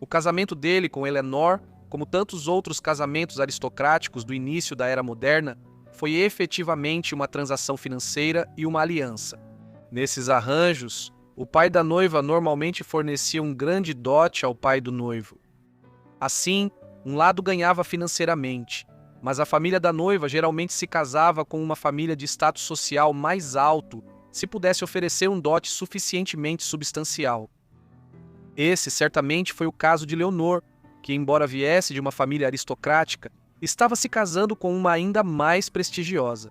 O casamento dele com Eleanor, como tantos outros casamentos aristocráticos do início da Era Moderna, foi efetivamente uma transação financeira e uma aliança. Nesses arranjos, o pai da noiva normalmente fornecia um grande dote ao pai do noivo. Assim, um lado ganhava financeiramente, mas a família da noiva geralmente se casava com uma família de status social mais alto se pudesse oferecer um dote suficientemente substancial. Esse certamente foi o caso de Leonor, que, embora viesse de uma família aristocrática, estava se casando com uma ainda mais prestigiosa.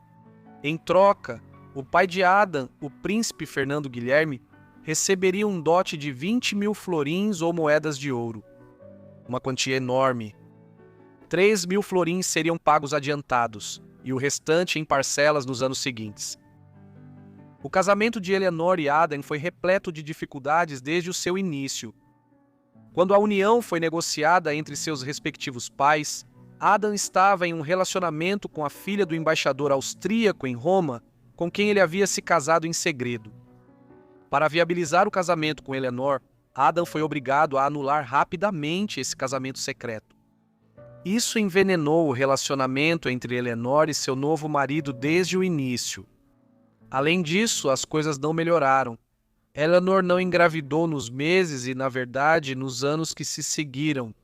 Em troca, o pai de Adam, o príncipe Fernando Guilherme, receberia um dote de 20.000 florins ou moedas de ouro. Uma quantia enorme. 3.000 florins seriam pagos adiantados, e o restante em parcelas nos anos seguintes. O casamento de Eleanor e Adam foi repleto de dificuldades desde o seu início. Quando a união foi negociada entre seus respectivos pais, Adam estava em um relacionamento com a filha do embaixador austríaco em Roma, com quem ele havia se casado em segredo. Para viabilizar o casamento com Eleanor, Adam foi obrigado a anular rapidamente esse casamento secreto. Isso envenenou o relacionamento entre Eleanor e seu novo marido desde o início. Além disso, as coisas não melhoraram. Eleanor não engravidou nos meses e, na verdade, nos anos que se seguiram.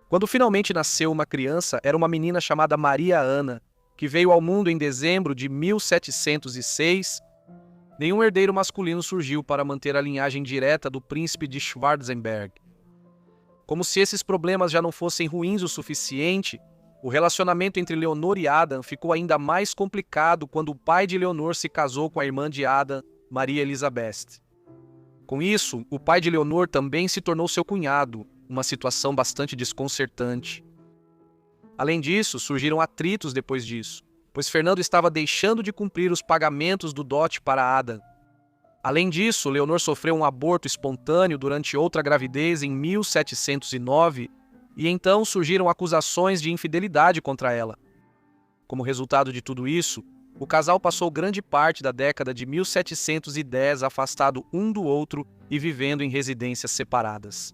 Quando finalmente nasceu uma criança, era uma menina chamada Maria Ana, que veio ao mundo em dezembro de 1706. Nenhum herdeiro masculino surgiu para manter a linhagem direta do príncipe de Schwarzenberg. Como se esses problemas já não fossem ruins o suficiente, o relacionamento entre Leonor e Adam ficou ainda mais complicado quando o pai de Leonor se casou com a irmã de Adam, Maria Elizabeth. Com isso, o pai de Leonor também se tornou seu cunhado, uma situação bastante desconcertante. Além disso, surgiram atritos depois disso, pois Fernando estava deixando de cumprir os pagamentos do dote para Adam. Além disso, Leonor sofreu um aborto espontâneo durante outra gravidez em 1709, e então surgiram acusações de infidelidade contra ela. Como resultado de tudo isso, o casal passou grande parte da década de 1710 afastado um do outro e vivendo em residências separadas.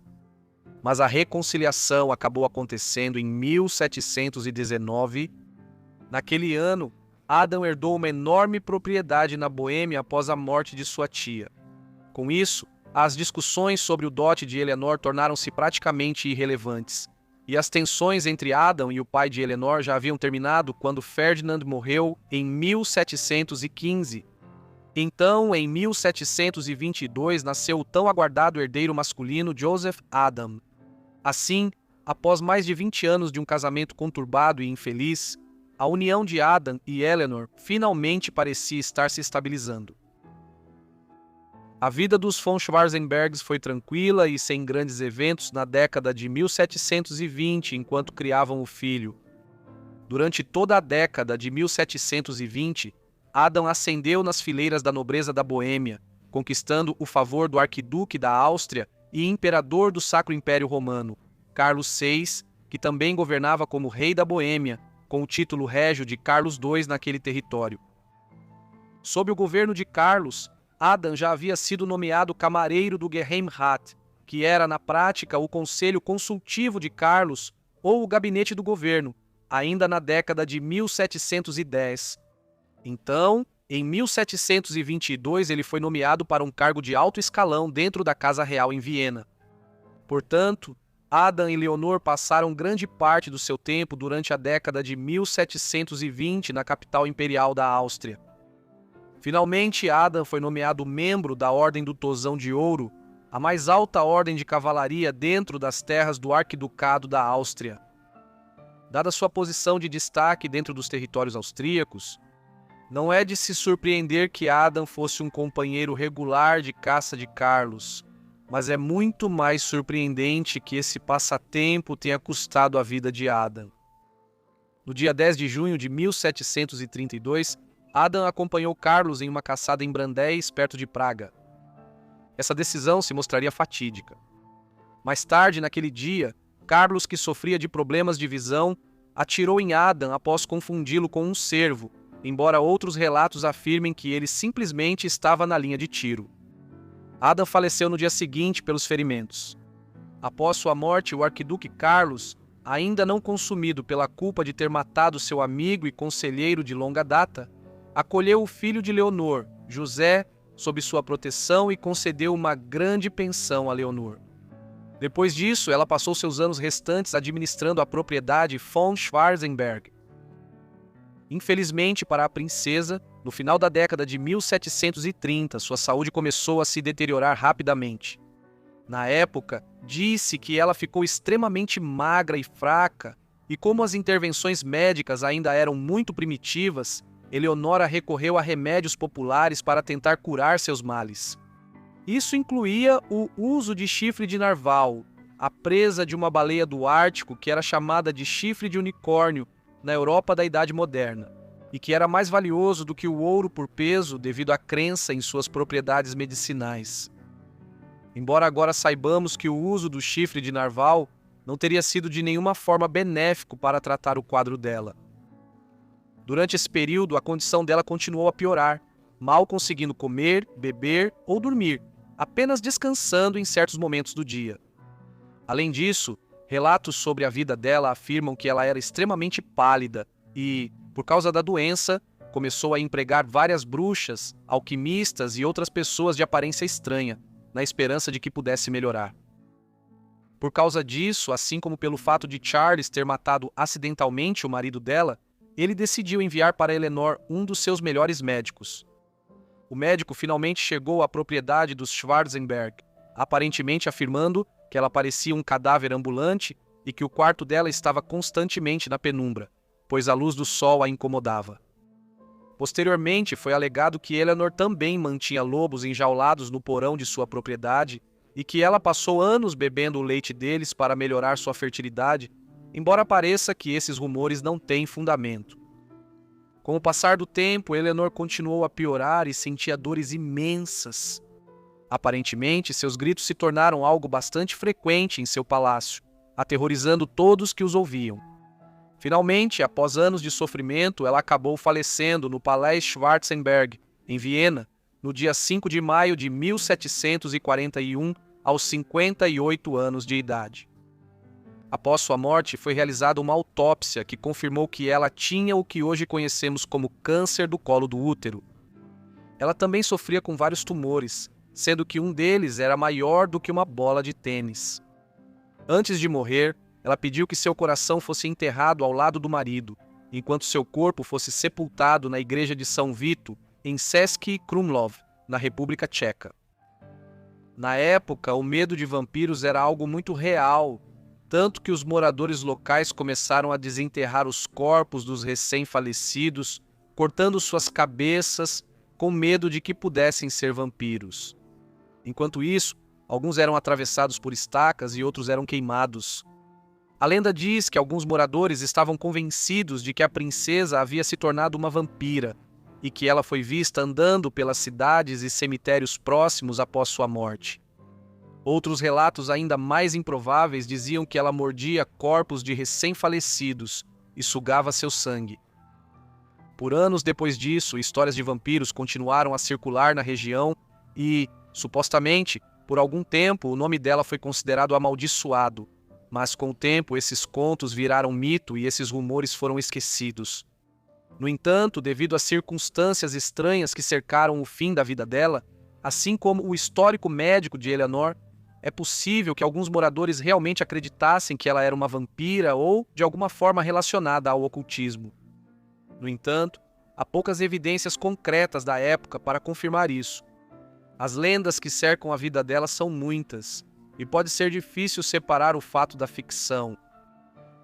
Mas a reconciliação acabou acontecendo em 1719. Naquele ano, Adam herdou uma enorme propriedade na Boêmia após a morte de sua tia. Com isso, as discussões sobre o dote de Eleanor tornaram-se praticamente irrelevantes, e as tensões entre Adam e o pai de Eleanor já haviam terminado quando Ferdinand morreu em 1715. Então, em 1722, nasceu o tão aguardado herdeiro masculino Joseph Adam. Assim, após mais de 20 anos de um casamento conturbado e infeliz, a união de Adam e Eleanor finalmente parecia estar se estabilizando. A vida dos von Schwarzenbergs foi tranquila e sem grandes eventos na década de 1720, enquanto criavam o filho. Durante toda a década de 1720, Adam ascendeu nas fileiras da nobreza da Boêmia, conquistando o favor do arquiduque da Áustria e imperador do Sacro Império Romano, Carlos VI, que também governava como rei da Boêmia, com o título régio de Carlos II naquele território. Sob o governo de Carlos, Adam já havia sido nomeado camareiro do Geheimrat, que era, na prática, o conselho consultivo de Carlos ou o gabinete do governo, ainda na década de 1710. Então, em 1722, ele foi nomeado para um cargo de alto escalão dentro da Casa Real em Viena. Portanto, Adam e Leonor passaram grande parte do seu tempo durante a década de 1720 na capital imperial da Áustria. Finalmente, Adam foi nomeado membro da Ordem do Tozão de Ouro, a mais alta ordem de cavalaria dentro das terras do Arquiducado da Áustria. Dada sua posição de destaque dentro dos territórios austríacos, não é de se surpreender que Adam fosse um companheiro regular de caça de Carlos, mas é muito mais surpreendente que esse passatempo tenha custado a vida de Adam. No dia 10 de junho de 1732, Adam acompanhou Carlos em uma caçada em Brandéis, perto de Praga. Essa decisão se mostraria fatídica. Mais tarde, naquele dia, Carlos, que sofria de problemas de visão, atirou em Adam após confundi-lo com um cervo, embora outros relatos afirmem que ele simplesmente estava na linha de tiro. Adam faleceu no dia seguinte pelos ferimentos. Após sua morte, o arquiduque Carlos, ainda não consumido pela culpa de ter matado seu amigo e conselheiro de longa data, acolheu o filho de Leonor, José, sob sua proteção e concedeu uma grande pensão a Leonor. Depois disso, ela passou seus anos restantes administrando a propriedade von Schwarzenberg. Infelizmente para a princesa, no final da década de 1730, sua saúde começou a se deteriorar rapidamente. Na época, disse que ela ficou extremamente magra e fraca, e como as intervenções médicas ainda eram muito primitivas, Eleonora recorreu a remédios populares para tentar curar seus males. Isso incluía o uso de chifre de narval, a presa de uma baleia do Ártico que era chamada de chifre de unicórnio na Europa da Idade Moderna, e que era mais valioso do que o ouro por peso devido à crença em suas propriedades medicinais. Embora agora saibamos que o uso do chifre de narval não teria sido de nenhuma forma benéfico para tratar o quadro dela. Durante esse período, a condição dela continuou a piorar, mal conseguindo comer, beber ou dormir, apenas descansando em certos momentos do dia. Além disso, relatos sobre a vida dela afirmam que ela era extremamente pálida e, por causa da doença, começou a empregar várias bruxas, alquimistas e outras pessoas de aparência estranha, na esperança de que pudesse melhorar. Por causa disso, assim como pelo fato de Charles ter matado acidentalmente o marido dela, ele decidiu enviar para Eleanor um dos seus melhores médicos. O médico finalmente chegou à propriedade dos Schwarzenberg, aparentemente afirmando que ela parecia um cadáver ambulante e que o quarto dela estava constantemente na penumbra, pois a luz do sol a incomodava. Posteriormente, foi alegado que Eleanor também mantinha lobos enjaulados no porão de sua propriedade e que ela passou anos bebendo o leite deles para melhorar sua fertilidade, embora pareça que esses rumores não têm fundamento. Com o passar do tempo, Eleanor continuou a piorar e sentia dores imensas. Aparentemente, seus gritos se tornaram algo bastante frequente em seu palácio, aterrorizando todos que os ouviam. Finalmente, após anos de sofrimento, ela acabou falecendo no Palais Schwarzenberg, em Viena, no dia 5 de maio de 1741, aos 58 anos de idade. Após sua morte, foi realizada uma autópsia que confirmou que ela tinha o que hoje conhecemos como câncer do colo do útero. Ela também sofria com vários tumores, sendo que um deles era maior do que uma bola de tênis. Antes de morrer, ela pediu que seu coração fosse enterrado ao lado do marido, enquanto seu corpo fosse sepultado na igreja de São Vito, em Český Krumlov, na República Tcheca. Na época, o medo de vampiros era algo muito real, tanto que os moradores locais começaram a desenterrar os corpos dos recém-falecidos, cortando suas cabeças, com medo de que pudessem ser vampiros. Enquanto isso, alguns eram atravessados por estacas e outros eram queimados. A lenda diz que alguns moradores estavam convencidos de que a princesa havia se tornado uma vampira e que ela foi vista andando pelas cidades e cemitérios próximos após sua morte. Outros relatos ainda mais improváveis diziam que ela mordia corpos de recém-falecidos e sugava seu sangue. Por anos depois disso, histórias de vampiros continuaram a circular na região e, supostamente, por algum tempo o nome dela foi considerado amaldiçoado. Mas com o tempo esses contos viraram mito e esses rumores foram esquecidos. No entanto, devido às circunstâncias estranhas que cercaram o fim da vida dela, assim como o histórico médico de Eleanor, é possível que alguns moradores realmente acreditassem que ela era uma vampira ou de alguma forma relacionada ao ocultismo. No entanto, há poucas evidências concretas da época para confirmar isso. As lendas que cercam a vida dela são muitas, e pode ser difícil separar o fato da ficção.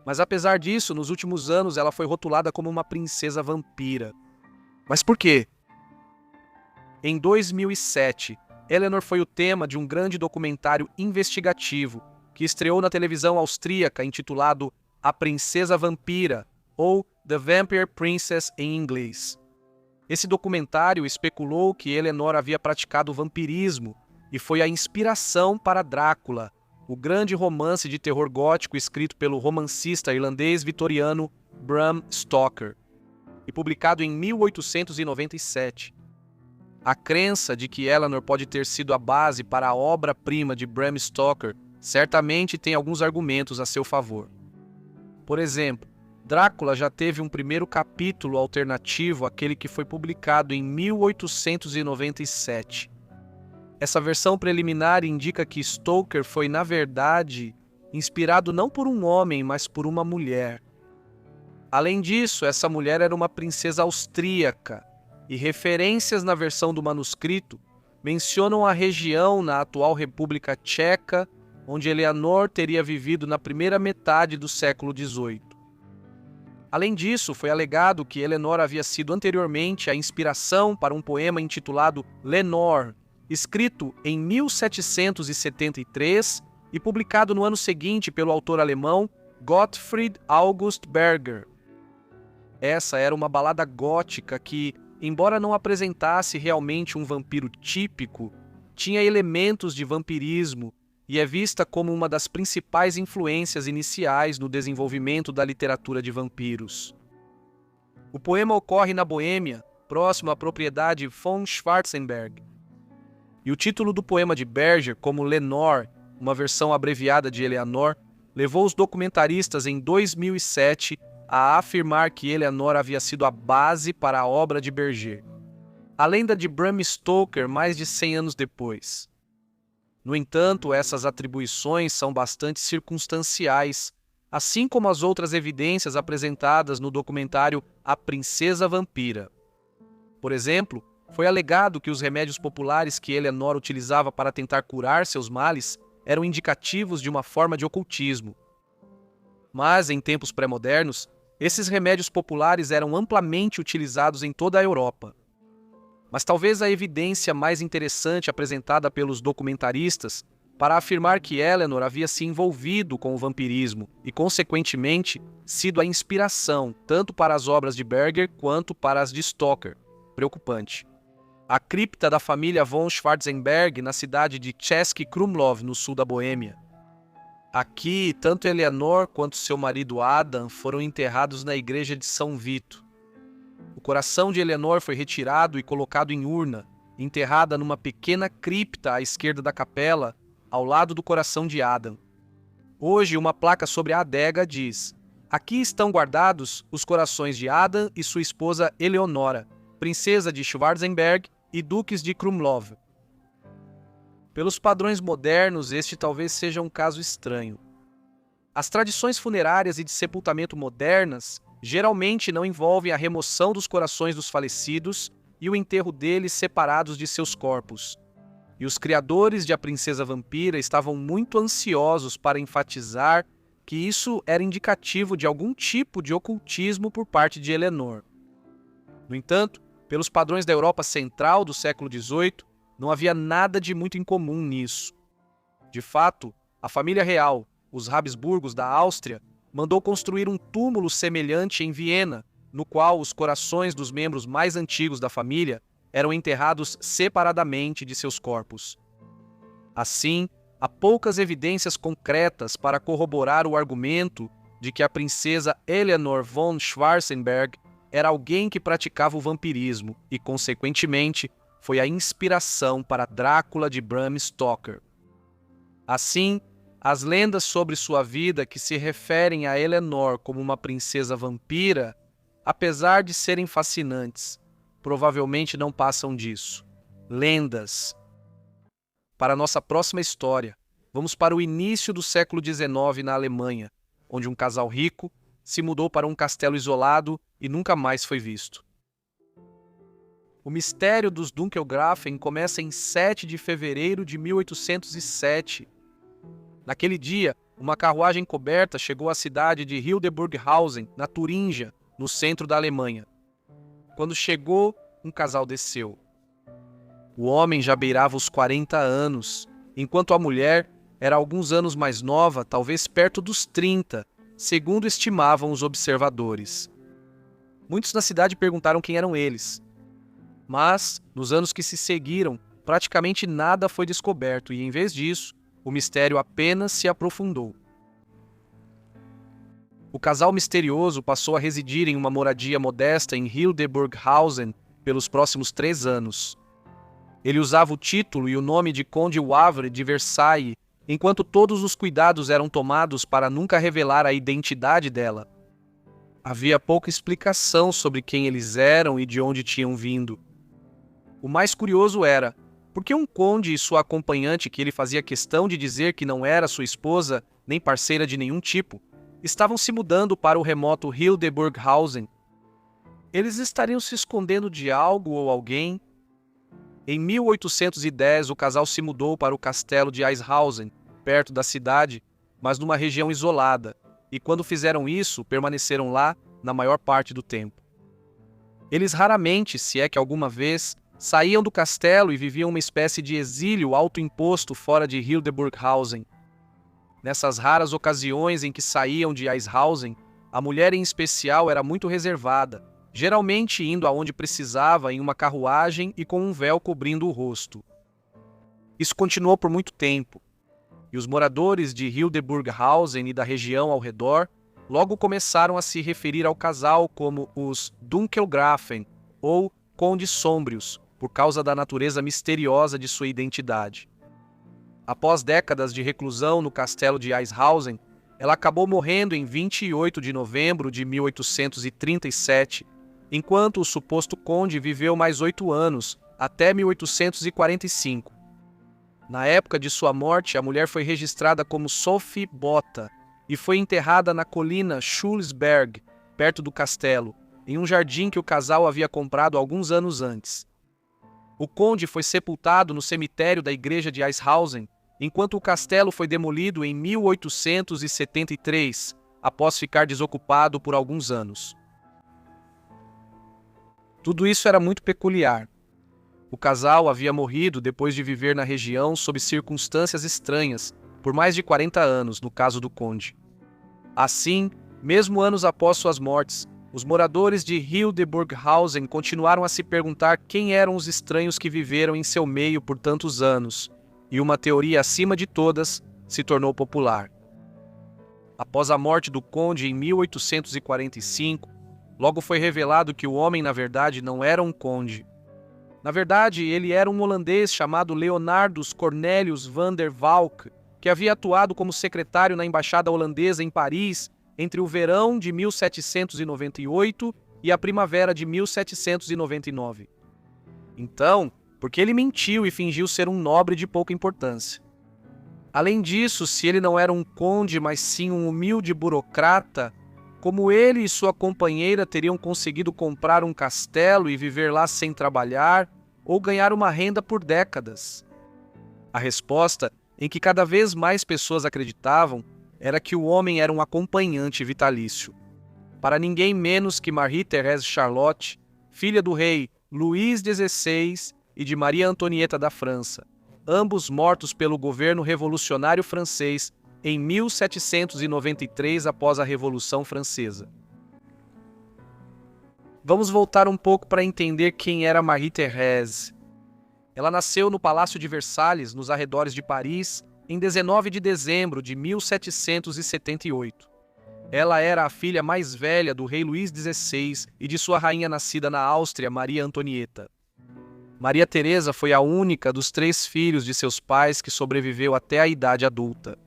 Mas apesar disso, nos últimos anos ela foi rotulada como uma princesa vampira. Mas por quê? Em 2007, Eleanor foi o tema de um grande documentário investigativo que estreou na televisão austríaca intitulado A Princesa Vampira, ou The Vampire Princess em inglês. Esse documentário especulou que Eleanor havia praticado vampirismo e foi a inspiração para Drácula, o grande romance de terror gótico escrito pelo romancista irlandês vitoriano Bram Stoker, e publicado em 1897. A crença de que Eleanor pode ter sido a base para a obra-prima de Bram Stoker certamente tem alguns argumentos a seu favor. Por exemplo, Drácula já teve um primeiro capítulo alternativo àquele que foi publicado em 1897. Essa versão preliminar indica que Stoker foi, na verdade, inspirado não por um homem, mas por uma mulher. Além disso, essa mulher era uma princesa austríaca, e referências na versão do manuscrito mencionam a região na atual República Tcheca, onde Eleanor teria vivido na primeira metade do século XVIII. Além disso, foi alegado que Eleanor havia sido anteriormente a inspiração para um poema intitulado Lenore, escrito em 1773 e publicado no ano seguinte pelo autor alemão Gottfried August Berger. Essa era uma balada gótica que, embora não apresentasse realmente um vampiro típico, tinha elementos de vampirismo e é vista como uma das principais influências iniciais no desenvolvimento da literatura de vampiros. O poema ocorre na Boêmia, próximo à propriedade von Schwarzenberg. E o título do poema de Berger, como Lenore, uma versão abreviada de Eleanor, levou os documentaristas em 2007 a afirmar que Eleanor havia sido a base para a obra de Berger. A lenda de Bram Stoker mais de 100 anos depois. No entanto, essas atribuições são bastante circunstanciais, assim como as outras evidências apresentadas no documentário A Princesa Vampira. Por exemplo, foi alegado que os remédios populares que Eleanor utilizava para tentar curar seus males eram indicativos de uma forma de ocultismo. Mas, em tempos pré-modernos, esses remédios populares eram amplamente utilizados em toda a Europa. Mas talvez a evidência mais interessante apresentada pelos documentaristas para afirmar que Eleanor havia se envolvido com o vampirismo e, consequentemente, sido a inspiração tanto para as obras de Berger quanto para as de Stoker. Preocupante. A cripta da família von Schwarzenberg na cidade de Český Krumlov, no sul da Boêmia. Aqui, tanto Eleanor quanto seu marido Adam foram enterrados na igreja de São Vito. O coração de Eleanor foi retirado e colocado em urna, enterrada numa pequena cripta à esquerda da capela, ao lado do coração de Adam. Hoje, uma placa sobre a adega diz: aqui estão guardados os corações de Adam e sua esposa Eleonora, princesa de Schwarzenberg e duques de Krumlov. Pelos padrões modernos, este talvez seja um caso estranho. As tradições funerárias e de sepultamento modernas geralmente não envolvem a remoção dos corações dos falecidos e o enterro deles separados de seus corpos. E os criadores de A Princesa Vampira estavam muito ansiosos para enfatizar que isso era indicativo de algum tipo de ocultismo por parte de Eleanor. No entanto, pelos padrões da Europa Central do século XVIII, não havia nada de muito incomum nisso. De fato, a família real, os Habsburgos da Áustria, mandou construir um túmulo semelhante em Viena, no qual os corações dos membros mais antigos da família eram enterrados separadamente de seus corpos. Assim, há poucas evidências concretas para corroborar o argumento de que a princesa Eleanor von Schwarzenberg era alguém que praticava o vampirismo e, consequentemente, foi a inspiração para Drácula de Bram Stoker. Assim, as lendas sobre sua vida que se referem a Eleanor como uma princesa vampira, apesar de serem fascinantes, provavelmente não passam disso. Lendas. Para nossa próxima história, vamos para o início do século XIX na Alemanha, onde um casal rico se mudou para um castelo isolado e nunca mais foi visto. O mistério dos Dunkelgrafen começa em 7 de fevereiro de 1807. Naquele dia, uma carruagem coberta chegou à cidade de Hildburghausen, na Turíngia, no centro da Alemanha. Quando chegou, um casal desceu. O homem já beirava os 40 anos, enquanto a mulher era alguns anos mais nova, talvez perto dos 30, segundo estimavam os observadores. Muitos na cidade perguntaram quem eram eles. Mas, nos anos que se seguiram, praticamente nada foi descoberto e, em vez disso, o mistério apenas se aprofundou. O casal misterioso passou a residir em uma moradia modesta em Hildburghausen pelos próximos 3 anos. Ele usava o título e o nome de Conde Wavre de Versailles, enquanto todos os cuidados eram tomados para nunca revelar a identidade dela. Havia pouca explicação sobre quem eles eram e de onde tinham vindo. O mais curioso era, por que um conde e sua acompanhante, que ele fazia questão de dizer que não era sua esposa, nem parceira de nenhum tipo, estavam se mudando para o remoto Hildburghausen? Eles estariam se escondendo de algo ou alguém? Em 1810, o casal se mudou para o castelo de Eishausen, perto da cidade, mas numa região isolada, e quando fizeram isso, permaneceram lá na maior parte do tempo. Eles raramente, se é que alguma vez, saíam do castelo e viviam uma espécie de exílio autoimposto fora de Hildburghausen. Nessas raras ocasiões em que saíam de Eishausen, a mulher em especial era muito reservada, geralmente indo aonde precisava em uma carruagem e com um véu cobrindo o rosto. Isso continuou por muito tempo, e os moradores de Hildburghausen e da região ao redor logo começaram a se referir ao casal como os Dunkelgrafen, ou condes sômbrios, por causa da natureza misteriosa de sua identidade. Após décadas de reclusão no castelo de Eishausen, ela acabou morrendo em 28 de novembro de 1837, enquanto o suposto conde viveu mais 8 anos, até 1845. Na época de sua morte, a mulher foi registrada como Sophie Botha e foi enterrada na colina Schulsberg, perto do castelo, em um jardim que o casal havia comprado alguns anos antes. O conde foi sepultado no cemitério da igreja de Eishausen, enquanto o castelo foi demolido em 1873, após ficar desocupado por alguns anos. Tudo isso era muito peculiar. O casal havia morrido depois de viver na região sob circunstâncias estranhas por mais de 40 anos, no caso do conde. Assim, mesmo anos após suas mortes, os moradores de Hildburghausen continuaram a se perguntar quem eram os estranhos que viveram em seu meio por tantos anos, e uma teoria acima de todas se tornou popular. Após a morte do conde em 1845, logo foi revelado que o homem, na verdade, não era um conde. Na verdade, ele era um holandês chamado Leonardus Cornelius van der Valk, que havia atuado como secretário na embaixada holandesa em Paris entre o verão de 1798 e a primavera de 1799. Então, porque ele mentiu e fingiu ser um nobre de pouca importância. Além disso, se ele não era um conde, mas sim um humilde burocrata, como ele e sua companheira teriam conseguido comprar um castelo e viver lá sem trabalhar, ou ganhar uma renda por décadas? A resposta, em que cada vez mais pessoas acreditavam, era que o homem era um acompanhante vitalício. Para ninguém menos que Marie-Thérèse Charlotte, filha do rei Luís XVI e de Maria Antonieta da França, ambos mortos pelo governo revolucionário francês em 1793 após a Revolução Francesa. Vamos voltar um pouco para entender quem era Marie-Thérèse. Ela nasceu no Palácio de Versalhes, nos arredores de Paris, em 19 de dezembro de 1778. Ela era a filha mais velha do rei Luís XVI e de sua rainha nascida na Áustria, Maria Antonieta. Maria Teresa foi a única dos 3 filhos de seus pais que sobreviveu até a idade adulta.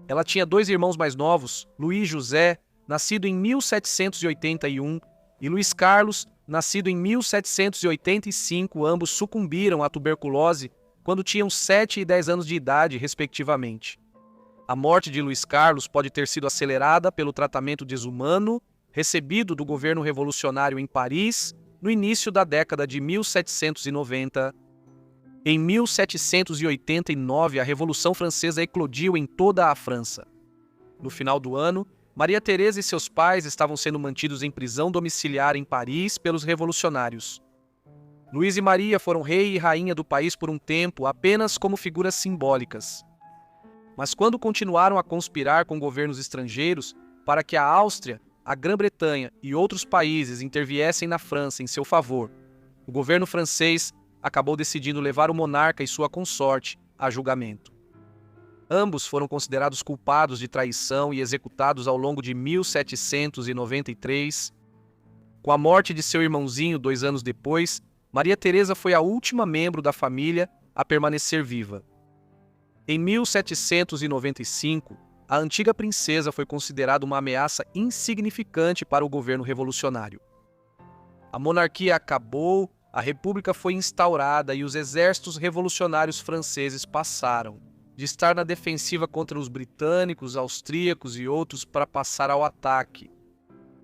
Ela tinha 2 irmãos mais novos, Luís José, nascido em 1781, e Luís Carlos, nascido em 1785, ambos sucumbiram à tuberculose quando tinham 7 e 10 anos de idade, respectivamente. A morte de Luís Carlos pode ter sido acelerada pelo tratamento desumano recebido do governo revolucionário em Paris no início da década de 1790. Em 1789, a Revolução Francesa eclodiu em toda a França. No final do ano, Maria Teresa e seus pais estavam sendo mantidos em prisão domiciliar em Paris pelos revolucionários. Luís e Maria foram rei e rainha do país por um tempo apenas como figuras simbólicas. Mas quando continuaram a conspirar com governos estrangeiros para que a Áustria, a Grã-Bretanha e outros países interviessem na França em seu favor, o governo francês acabou decidindo levar o monarca e sua consorte a julgamento. Ambos foram considerados culpados de traição e executados ao longo de 1793. Com a morte de seu irmãozinho 2 anos depois, Maria Teresa foi a última membro da família a permanecer viva. Em 1795, a antiga princesa foi considerada uma ameaça insignificante para o governo revolucionário. A monarquia acabou, a república foi instaurada e os exércitos revolucionários franceses passaram de estar na defensiva contra os britânicos, austríacos e outros para passar ao ataque,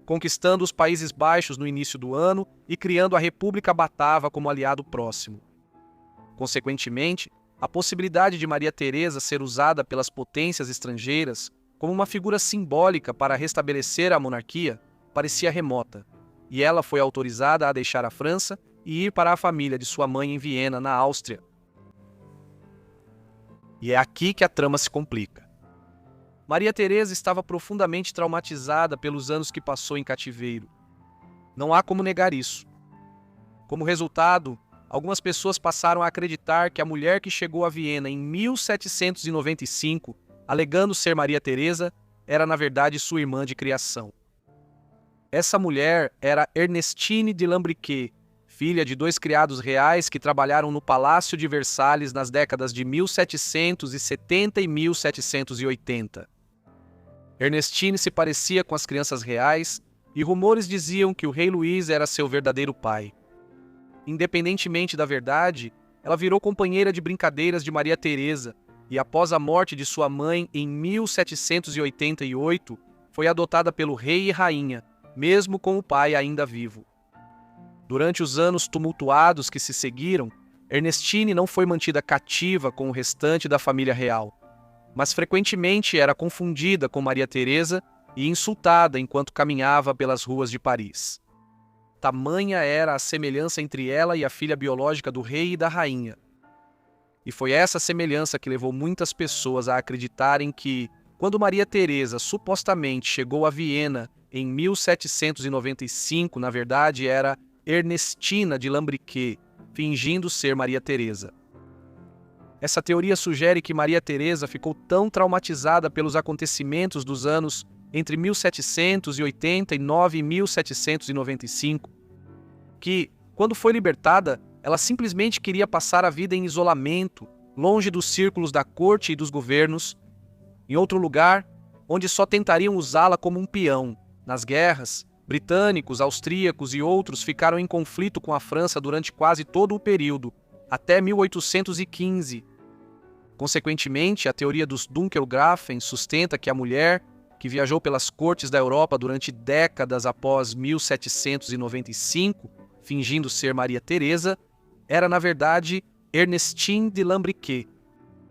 conquistando os Países Baixos no início do ano e criando a República Batava como aliado próximo. Consequentemente, a possibilidade de Maria Teresa ser usada pelas potências estrangeiras como uma figura simbólica para restabelecer a monarquia parecia remota, e ela foi autorizada a deixar a França e ir para a família de sua mãe em Viena, na Áustria. E é aqui que a trama se complica. Maria Teresa estava profundamente traumatizada pelos anos que passou em cativeiro. Não há como negar isso. Como resultado, algumas pessoas passaram a acreditar que a mulher que chegou a Viena em 1795, alegando ser Maria Teresa, era na verdade sua irmã de criação. Essa mulher era Ernestine de Lambriquet, filha de 2 criados reais que trabalharam no Palácio de Versalhes nas décadas de 1770 e 1780. Ernestine se parecia com as crianças reais e rumores diziam que o rei Luís era seu verdadeiro pai. Independentemente da verdade, ela virou companheira de brincadeiras de Maria Teresa e, após a morte de sua mãe em 1788, foi adotada pelo rei e rainha, mesmo com o pai ainda vivo. Durante os anos tumultuados que se seguiram, Ernestine não foi mantida cativa com o restante da família real, mas frequentemente era confundida com Maria Teresa e insultada enquanto caminhava pelas ruas de Paris. Tamanha era a semelhança entre ela e a filha biológica do rei e da rainha. E foi essa semelhança que levou muitas pessoas a acreditarem que, quando Maria Teresa supostamente chegou a Viena em 1795, na verdade era Ernestina de Lambriquet, fingindo ser Maria Teresa. Essa teoria sugere que Maria Teresa ficou tão traumatizada pelos acontecimentos dos anos entre 1789 e 1795, que, quando foi libertada, ela simplesmente queria passar a vida em isolamento, longe dos círculos da corte e dos governos, em outro lugar, onde só tentariam usá-la como um peão. Nas guerras, britânicos, austríacos e outros ficaram em conflito com a França durante quase todo o período, até 1815. Consequentemente, a teoria dos Dunkelgrafen sustenta que a mulher, que viajou pelas cortes da Europa durante décadas após 1795, fingindo ser Maria Teresa, era na verdade Ernestine de Lambriquet,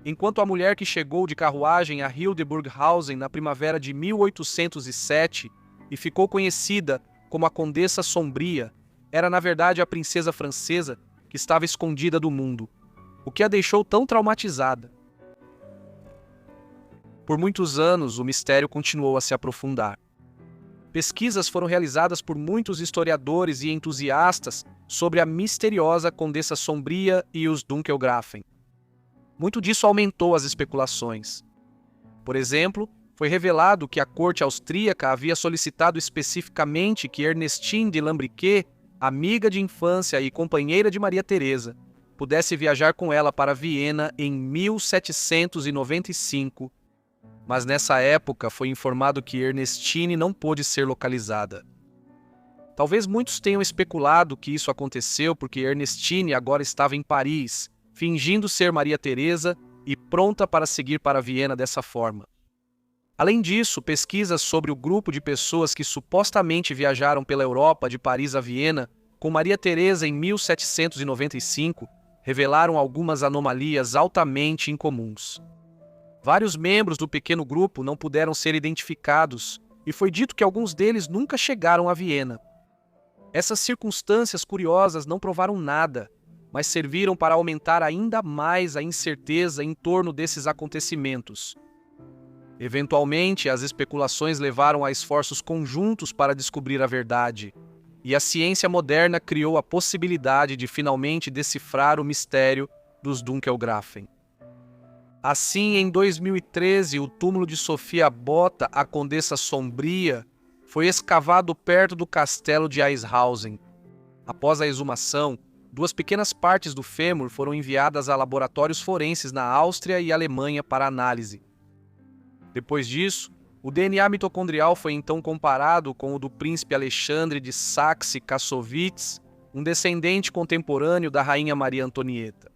enquanto a mulher que chegou de carruagem a Hildeburghausen na primavera de 1807 e ficou conhecida como a Condessa Sombria, era na verdade a princesa francesa que estava escondida do mundo, o que a deixou tão traumatizada. Por muitos anos, o mistério continuou a se aprofundar. Pesquisas foram realizadas por muitos historiadores e entusiastas sobre a misteriosa Condessa Sombria e os Dunkelgrafen. Muito disso aumentou as especulações. Por exemplo, foi revelado que a corte austríaca havia solicitado especificamente que Ernestine de Lambriquet, amiga de infância e companheira de Maria Teresa, pudesse viajar com ela para Viena em 1795, mas nessa época foi informado que Ernestine não pôde ser localizada. Talvez muitos tenham especulado que isso aconteceu porque Ernestine agora estava em Paris, fingindo ser Maria Teresa e pronta para seguir para Viena dessa forma. Além disso, pesquisas sobre o grupo de pessoas que supostamente viajaram pela Europa de Paris a Viena com Maria Teresa em 1795 revelaram algumas anomalias altamente incomuns. Vários membros do pequeno grupo não puderam ser identificados e foi dito que alguns deles nunca chegaram a Viena. Essas circunstâncias curiosas não provaram nada, mas serviram para aumentar ainda mais a incerteza em torno desses acontecimentos. Eventualmente, as especulações levaram a esforços conjuntos para descobrir a verdade, e a ciência moderna criou a possibilidade de finalmente decifrar o mistério dos Dunkelgrafen. Assim, em 2013, o túmulo de Sofia Botta, a Condessa Sombria, foi escavado perto do castelo de Eishausen. Após a exumação, 2 pequenas partes do fêmur foram enviadas a laboratórios forenses na Áustria e Alemanha para análise. Depois disso, o DNA mitocondrial foi então comparado com o do príncipe Alexandre de Saxe-Kassovitz, um descendente contemporâneo da rainha Maria Antonieta.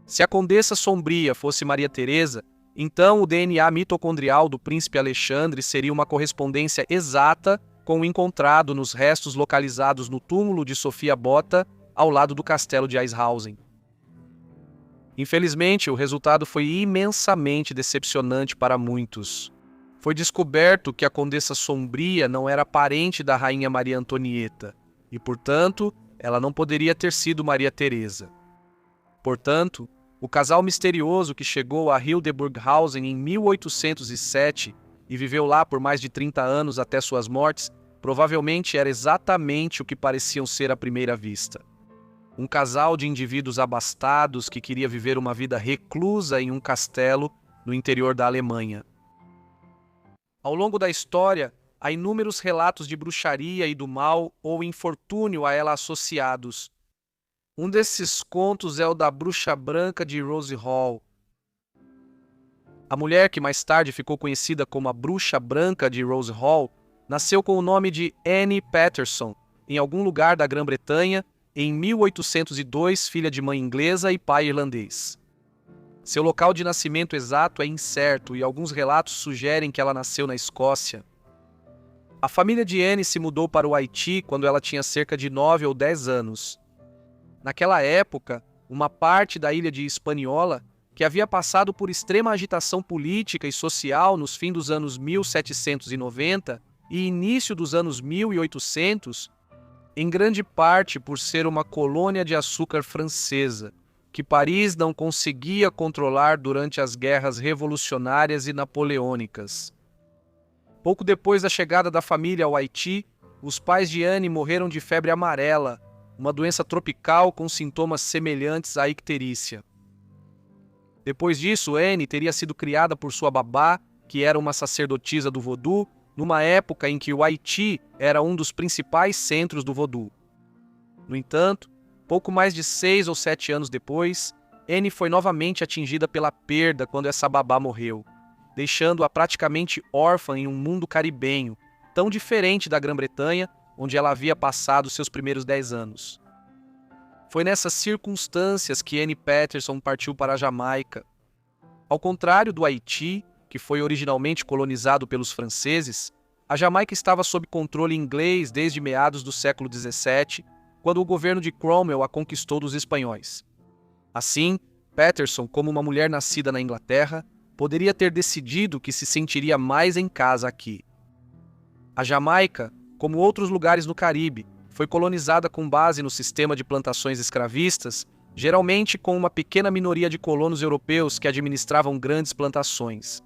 Se a Condessa Sombria fosse Maria Teresa, então o DNA mitocondrial do príncipe Alexandre seria uma correspondência exata com o encontrado nos restos localizados no túmulo de Sofia Botta, ao lado do castelo de Eishausen. Infelizmente, o resultado foi imensamente decepcionante para muitos. Foi descoberto que a Condessa Sombria não era parente da rainha Maria Antonieta, e, portanto, ela não poderia ter sido Maria Teresa. Portanto, o casal misterioso que chegou a Hildeburghausen em 1807 e viveu lá por mais de 30 anos até suas mortes, provavelmente era exatamente o que pareciam ser à primeira vista. Um casal de indivíduos abastados que queria viver uma vida reclusa em um castelo no interior da Alemanha. Ao longo da história, há inúmeros relatos de bruxaria e do mal ou infortúnio a ela associados. Um desses contos é o da Bruxa Branca de Rose Hall. A mulher, que mais tarde ficou conhecida como a Bruxa Branca de Rose Hall, nasceu com o nome de Anne Patterson, em algum lugar da Grã-Bretanha, em 1802, filha de mãe inglesa e pai irlandês. Seu local de nascimento exato é incerto e alguns relatos sugerem que ela nasceu na Escócia. A família de Anne se mudou para o Haiti quando ela tinha cerca de 9 ou 10 anos. Naquela época, uma parte da ilha de Hispaniola, que havia passado por extrema agitação política e social nos fins dos anos 1790 e início dos anos 1800, em grande parte por ser uma colônia de açúcar francesa, que Paris não conseguia controlar durante as guerras revolucionárias e napoleônicas. Pouco depois da chegada da família ao Haiti, os pais de Anne morreram de febre amarela, uma doença tropical com sintomas semelhantes à icterícia. Depois disso, Anne teria sido criada por sua babá, que era uma sacerdotisa do vodú, numa época em que o Haiti era um dos principais centros do vodú. No entanto, pouco mais de 6 ou 7 anos depois, Anne foi novamente atingida pela perda quando essa babá morreu, deixando-a praticamente órfã em um mundo caribenho, tão diferente da Grã-Bretanha, onde ela havia passado seus primeiros 10 anos. Foi nessas circunstâncias que Anne Patterson partiu para a Jamaica. Ao contrário do Haiti, que foi originalmente colonizado pelos franceses, a Jamaica estava sob controle inglês desde meados do século XVII, quando o governo de Cromwell a conquistou dos espanhóis. Assim, Patterson, como uma mulher nascida na Inglaterra, poderia ter decidido que se sentiria mais em casa aqui. A Jamaica, como outros lugares no Caribe, foi colonizada com base no sistema de plantações escravistas, geralmente com uma pequena minoria de colonos europeus que administravam grandes plantações,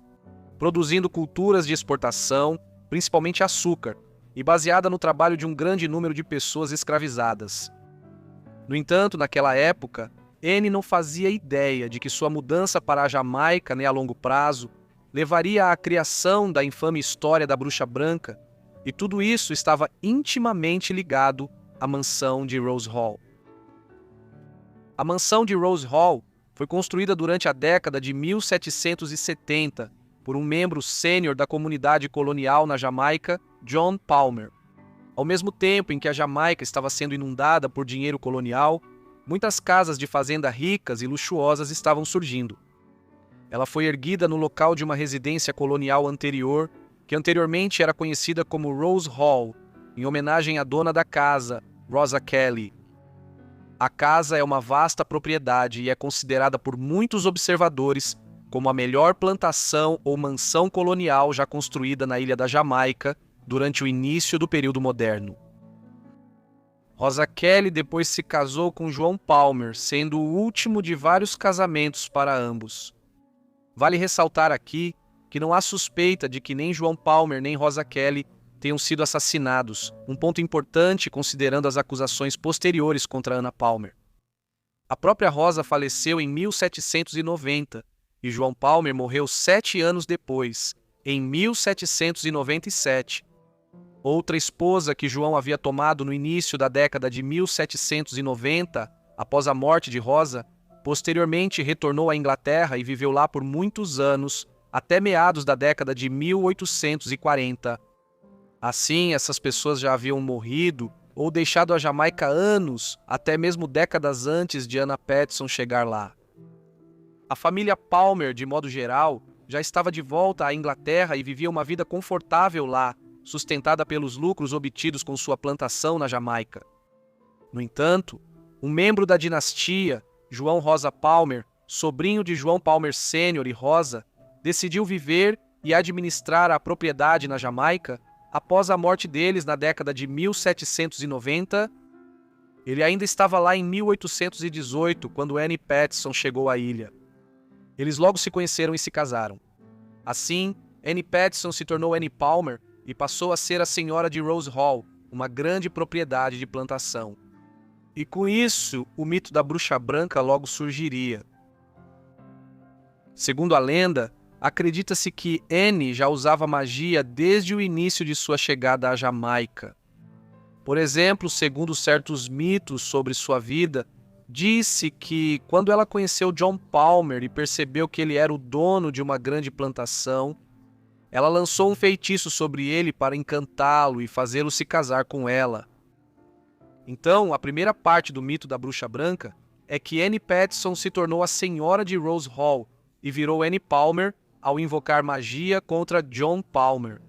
produzindo culturas de exportação, principalmente açúcar, e baseada no trabalho de um grande número de pessoas escravizadas. No entanto, naquela época, Anne não fazia ideia de que sua mudança para a Jamaica, a longo prazo, levaria à criação da infame história da Bruxa Branca, e tudo isso estava intimamente ligado à mansão de Rose Hall. A mansão de Rose Hall foi construída durante a década de 1770 por um membro sênior da comunidade colonial na Jamaica, John Palmer. Ao mesmo tempo em que a Jamaica estava sendo inundada por dinheiro colonial, muitas casas de fazenda ricas e luxuosas estavam surgindo. Ela foi erguida no local de uma residência colonial anterior, que anteriormente era conhecida como Rose Hall, em homenagem à dona da casa, Rosa Kelly. A casa é uma vasta propriedade e é considerada por muitos observadores como a melhor plantação ou mansão colonial já construída na ilha da Jamaica durante o início do período moderno. Rosa Kelly depois se casou com João Palmer, sendo o último de vários casamentos para ambos. Vale ressaltar aqui que não há suspeita de que nem João Palmer nem Rosa Kelly tenham sido assassinados, um ponto importante considerando as acusações posteriores contra Anna Palmer. A própria Rosa faleceu em 1790 e João Palmer morreu 7 anos depois, em 1797. Outra esposa que João havia tomado no início da década de 1790, após a morte de Rosa, posteriormente retornou à Inglaterra e viveu lá por muitos anos, até meados da década de 1840. Assim, essas pessoas já haviam morrido ou deixado a Jamaica anos, até mesmo décadas antes de Anna Patterson chegar lá. A família Palmer, de modo geral, já estava de volta à Inglaterra e vivia uma vida confortável lá, sustentada pelos lucros obtidos com sua plantação na Jamaica. No entanto, um membro da dinastia, João Rosa Palmer, sobrinho de João Palmer Sênior e Rosa, decidiu viver e administrar a propriedade na Jamaica após a morte deles na década de 1790. Ele ainda estava lá em 1818, quando Anne Patterson chegou à ilha. Eles logo se conheceram e se casaram. Assim, Anne Patterson se tornou Anne Palmer e passou a ser a senhora de Rose Hall, uma grande propriedade de plantação. E com isso, o mito da Bruxa Branca logo surgiria. Segundo a lenda, acredita-se que Anne já usava magia desde o início de sua chegada à Jamaica. Por exemplo, segundo certos mitos sobre sua vida, disse que quando ela conheceu John Palmer e percebeu que ele era o dono de uma grande plantação, ela lançou um feitiço sobre ele para encantá-lo e fazê-lo se casar com ela. Então, a primeira parte do mito da Bruxa Branca é que Annie Patterson se tornou a Senhora de Rose Hall e virou Annie Palmer ao invocar magia contra John Palmer.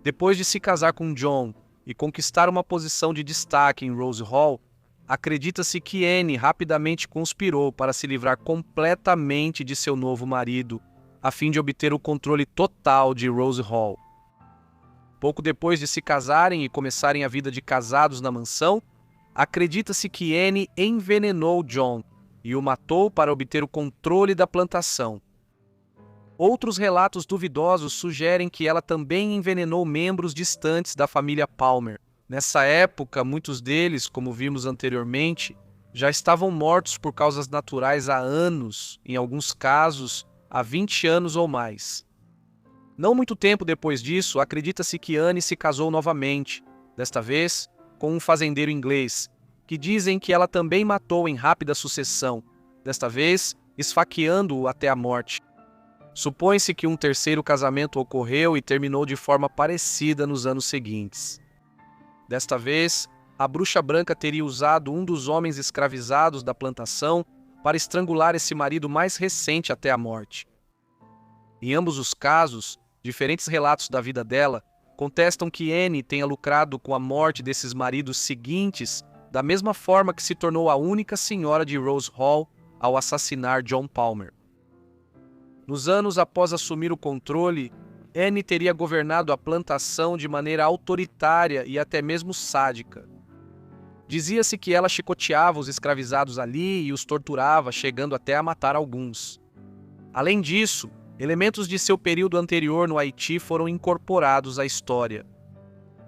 Depois de se casar com John e conquistar uma posição de destaque em Rose Hall, acredita-se que Annie rapidamente conspirou para se livrar completamente de seu novo marido, a fim de obter o controle total de Rose Hall. Pouco depois de se casarem e começarem a vida de casados na mansão, acredita-se que Annie envenenou John e o matou para obter o controle da plantação. Outros relatos duvidosos sugerem que ela também envenenou membros distantes da família Palmer. Nessa época, muitos deles, como vimos anteriormente, já estavam mortos por causas naturais há anos, em alguns casos, há 20 anos ou mais. Não muito tempo depois disso, acredita-se que Anne se casou novamente, desta vez com um fazendeiro inglês, que dizem que ela também matou em rápida sucessão, desta vez esfaqueando-o até a morte. Supõe-se que um terceiro casamento ocorreu e terminou de forma parecida nos anos seguintes. Desta vez, a Bruxa Branca teria usado um dos homens escravizados da plantação para estrangular esse marido mais recente até a morte. Em ambos os casos, diferentes relatos da vida dela contestam que Anne tenha lucrado com a morte desses maridos seguintes da mesma forma que se tornou a única senhora de Rose Hall ao assassinar John Palmer. Nos anos após assumir o controle, Anne teria governado a plantação de maneira autoritária e até mesmo sádica. Dizia-se que ela chicoteava os escravizados ali e os torturava, chegando até a matar alguns. Além disso, elementos de seu período anterior no Haiti foram incorporados à história.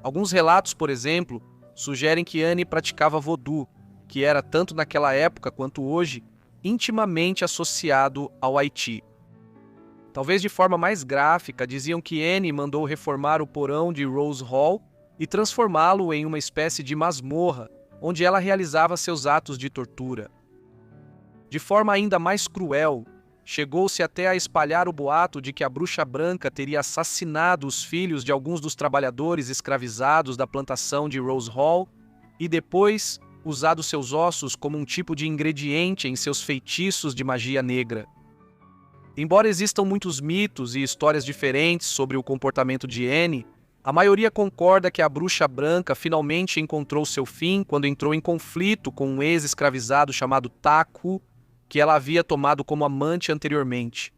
Alguns relatos, por exemplo, sugerem que Anne praticava voodoo, que era, tanto naquela época quanto hoje, intimamente associado ao Haiti. Talvez de forma mais gráfica, diziam que Anne mandou reformar o porão de Rose Hall e transformá-lo em uma espécie de masmorra, onde ela realizava seus atos de tortura. De forma ainda mais cruel, chegou-se até a espalhar o boato de que a Bruxa Branca teria assassinado os filhos de alguns dos trabalhadores escravizados da plantação de Rose Hall e depois usado seus ossos como um tipo de ingrediente em seus feitiços de magia negra. Embora existam muitos mitos e histórias diferentes sobre o comportamento de Anne, a maioria concorda que a Bruxa Branca finalmente encontrou seu fim quando entrou em conflito com um ex-escravizado chamado Taku, que ela havia tomado como amante anteriormente.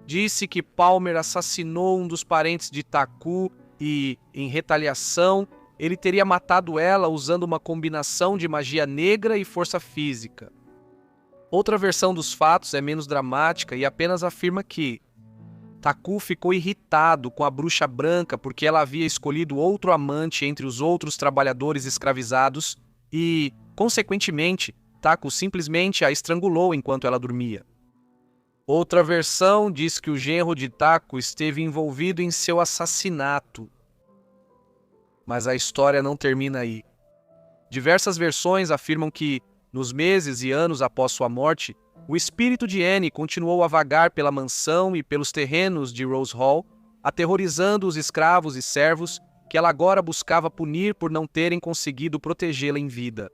Disse que Palmer assassinou um dos parentes de Taku e, em retaliação, ele teria matado ela usando uma combinação de magia negra e força física. Outra versão dos fatos é menos dramática e apenas afirma que Taku ficou irritado com a Bruxa Branca porque ela havia escolhido outro amante entre os outros trabalhadores escravizados e, consequentemente, Taku simplesmente a estrangulou enquanto ela dormia. Outra versão diz que o genro de Taku esteve envolvido em seu assassinato. Mas a história não termina aí. Diversas versões afirmam que, nos meses e anos após sua morte, o espírito de Anne continuou a vagar pela mansão e pelos terrenos de Rose Hall, aterrorizando os escravos e servos que ela agora buscava punir por não terem conseguido protegê-la em vida.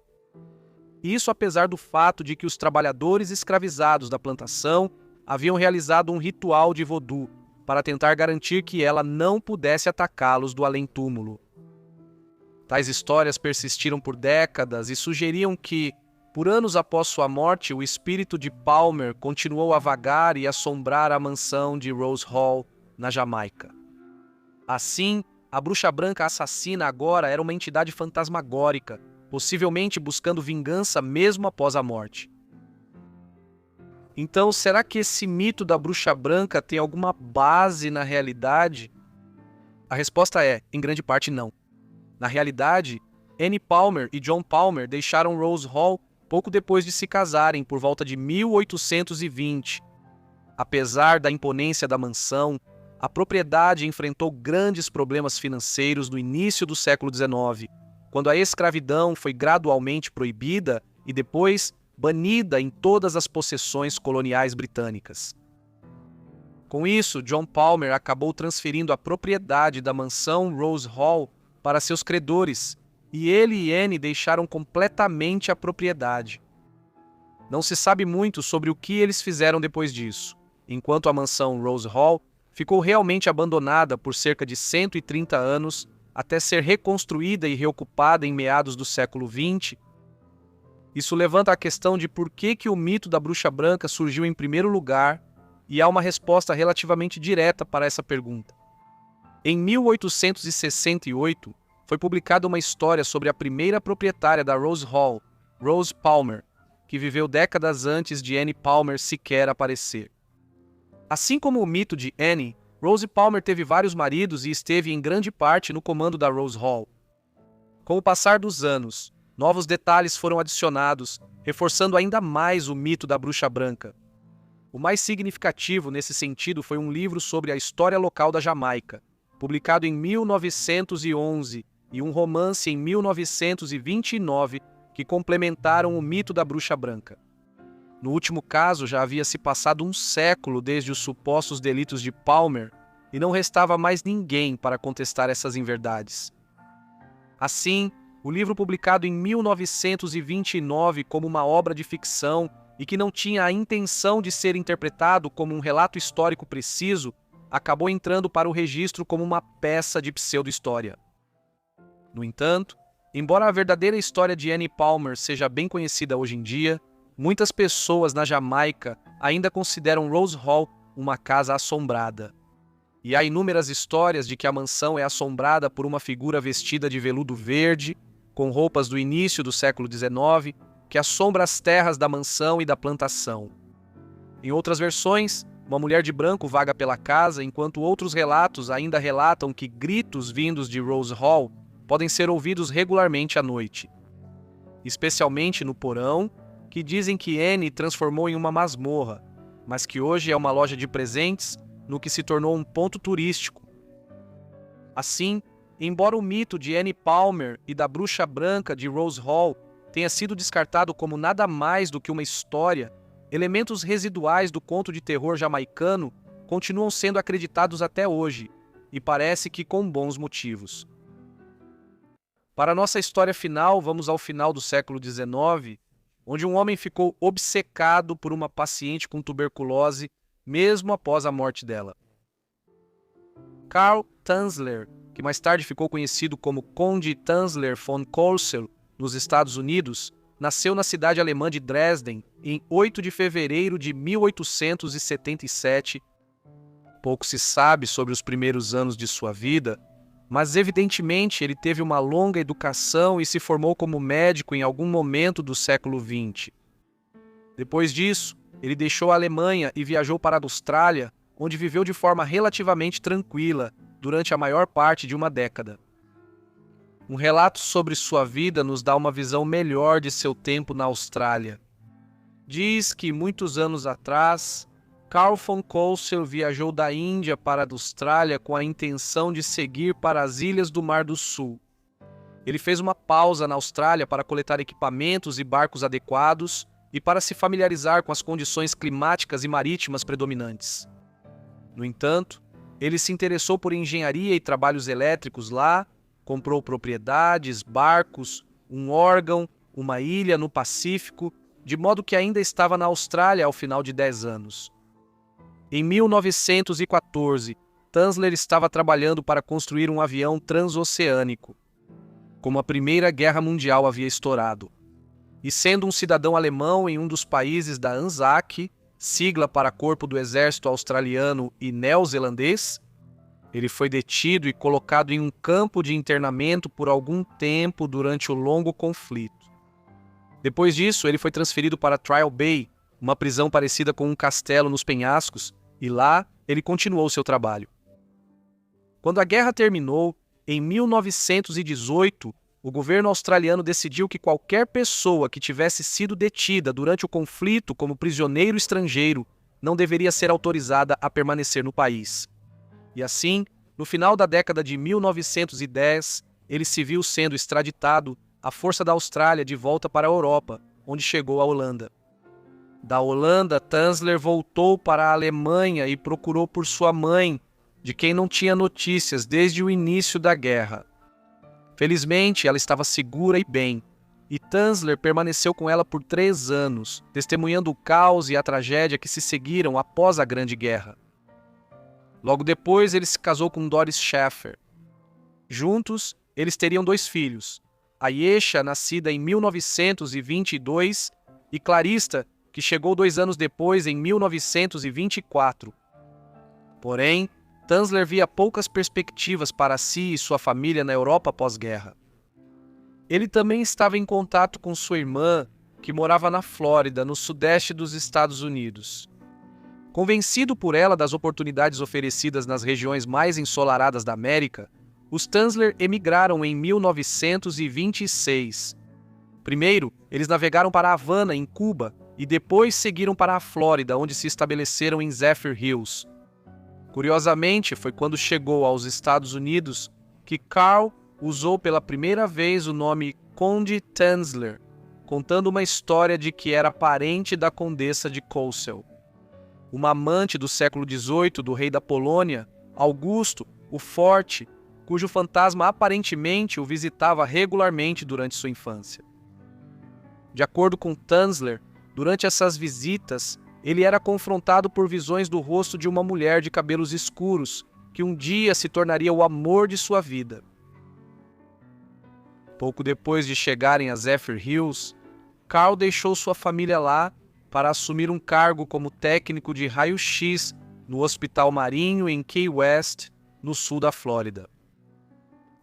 Isso apesar do fato de que os trabalhadores escravizados da plantação haviam realizado um ritual de voodoo para tentar garantir que ela não pudesse atacá-los do além-túmulo. Tais histórias persistiram por décadas e sugeriam que, por anos após sua morte, o espírito de Palmer continuou a vagar e assombrar a mansão de Rose Hall, na Jamaica. Assim, a Bruxa Branca assassina agora era uma entidade fantasmagórica, possivelmente buscando vingança mesmo após a morte. Então, será que esse mito da Bruxa Branca tem alguma base na realidade? A resposta é, em grande parte, não. Na realidade, Annie Palmer e John Palmer deixaram Rose Hall pouco depois de se casarem, por volta de 1820. Apesar da imponência da mansão, a propriedade enfrentou grandes problemas financeiros no início do século XIX, quando a escravidão foi gradualmente proibida e depois banida em todas as possessões coloniais britânicas. Com isso, John Palmer acabou transferindo a propriedade da mansão Rose Hall para seus credores, e ele e Anne deixaram completamente a propriedade. Não se sabe muito sobre o que eles fizeram depois disso, enquanto a mansão Rose Hall ficou realmente abandonada por cerca de 130 anos, até ser reconstruída e reocupada em meados do século XX. Isso levanta a questão de por que o mito da bruxa branca surgiu em primeiro lugar, e há uma resposta relativamente direta para essa pergunta. Em 1868, foi publicada uma história sobre a primeira proprietária da Rose Hall, Rose Palmer, que viveu décadas antes de Anne Palmer sequer aparecer. Assim como o mito de Anne, Rose Palmer teve vários maridos e esteve em grande parte no comando da Rose Hall. Com o passar dos anos, novos detalhes foram adicionados, reforçando ainda mais o mito da bruxa branca. O mais significativo nesse sentido foi um livro sobre a história local da Jamaica, publicado em 1911, e um romance em 1929 que complementaram o mito da bruxa branca. No último caso, já havia se passado um século desde os supostos delitos de Palmer e não restava mais ninguém para contestar essas inverdades. Assim, o livro publicado em 1929 como uma obra de ficção e que não tinha a intenção de ser interpretado como um relato histórico preciso, acabou entrando para o registro como uma peça de pseudo-história. No entanto, embora a verdadeira história de Anne Palmer seja bem conhecida hoje em dia, muitas pessoas na Jamaica ainda consideram Rose Hall uma casa assombrada. E há inúmeras histórias de que a mansão é assombrada por uma figura vestida de veludo verde, com roupas do início do século XIX, que assombra as terras da mansão e da plantação. Em outras versões, uma mulher de branco vaga pela casa, enquanto outros relatos ainda relatam que gritos vindos de Rose Hall podem ser ouvidos regularmente à noite. Especialmente no porão, que dizem que Anne transformou em uma masmorra, mas que hoje é uma loja de presentes, no que se tornou um ponto turístico. Assim, embora o mito de Anne Palmer e da bruxa branca de Rose Hall tenha sido descartado como nada mais do que uma história, elementos residuais do conto de terror jamaicano continuam sendo acreditados até hoje, e parece que com bons motivos. Para nossa história final, vamos ao final do século XIX, onde um homem ficou obcecado por uma paciente com tuberculose, mesmo após a morte dela. Karl Tanzler, que mais tarde ficou conhecido como Conde Tanzler von Colossel, nos Estados Unidos, nasceu na cidade alemã de Dresden em 8 de fevereiro de 1877. Pouco se sabe sobre os primeiros anos de sua vida, mas evidentemente ele teve uma longa educação e se formou como médico em algum momento do século XX. Depois disso, ele deixou a Alemanha e viajou para a Austrália, onde viveu de forma relativamente tranquila durante a maior parte de uma década. Um relato sobre sua vida nos dá uma visão melhor de seu tempo na Austrália. Diz que muitos anos atrás, Karl von Colossel viajou da Índia para a Austrália com a intenção de seguir para as ilhas do Mar do Sul. Ele fez uma pausa na Austrália para coletar equipamentos e barcos adequados e para se familiarizar com as condições climáticas e marítimas predominantes. No entanto, ele se interessou por engenharia e trabalhos elétricos lá, comprou propriedades, barcos, um órgão, uma ilha no Pacífico, de modo que ainda estava na Austrália ao final de 10 anos. Em 1914, Tanzler estava trabalhando para construir um avião transoceânico, como a Primeira Guerra Mundial havia estourado. E sendo um cidadão alemão em um dos países da ANZAC, sigla para Corpo do Exército Australiano e Neozelandês, ele foi detido e colocado em um campo de internamento por algum tempo durante o longo conflito. Depois disso, ele foi transferido para Trial Bay, uma prisão parecida com um castelo nos penhascos, e lá ele continuou seu trabalho. Quando a guerra terminou, em 1918, o governo australiano decidiu que qualquer pessoa que tivesse sido detida durante o conflito como prisioneiro estrangeiro não deveria ser autorizada a permanecer no país. E assim, no final da década de 1910, ele se viu sendo extraditado à força da Austrália de volta para a Europa, onde chegou à Holanda. Da Holanda, Tanzler voltou para a Alemanha e procurou por sua mãe, de quem não tinha notícias desde o início da guerra. Felizmente, ela estava segura e bem, e Tanzler permaneceu com ela por 3 anos, testemunhando o caos e a tragédia que se seguiram após a Grande Guerra. Logo depois, ele se casou com Doris Schaffer. Juntos, eles teriam 2 filhos, Ayesha, nascida em 1922, e Clarista, que chegou 2 anos depois, em 1924. Porém, Tanzler via poucas perspectivas para si e sua família na Europa pós-guerra. Ele também estava em contato com sua irmã, que morava na Flórida, no sudeste dos Estados Unidos. Convencido por ela das oportunidades oferecidas nas regiões mais ensolaradas da América, os Tanzler emigraram em 1926. Primeiro, eles navegaram para Havana, em Cuba, e depois seguiram para a Flórida, onde se estabeleceram em Zephyr Hills. Curiosamente, foi quando chegou aos Estados Unidos que Carl usou pela primeira vez o nome Conde Tanzler, contando uma história de que era parente da Condessa de Cossel. Uma amante do século XVIII do rei da Polônia, Augusto, o Forte, cujo fantasma aparentemente o visitava regularmente durante sua infância. De acordo com Tanzler, durante essas visitas, ele era confrontado por visões do rosto de uma mulher de cabelos escuros, que um dia se tornaria o amor de sua vida. Pouco depois de chegarem a Zephyr Hills, Carl deixou sua família lá para assumir um cargo como técnico de raio-x no Hospital Marinho em Key West, no sul da Flórida.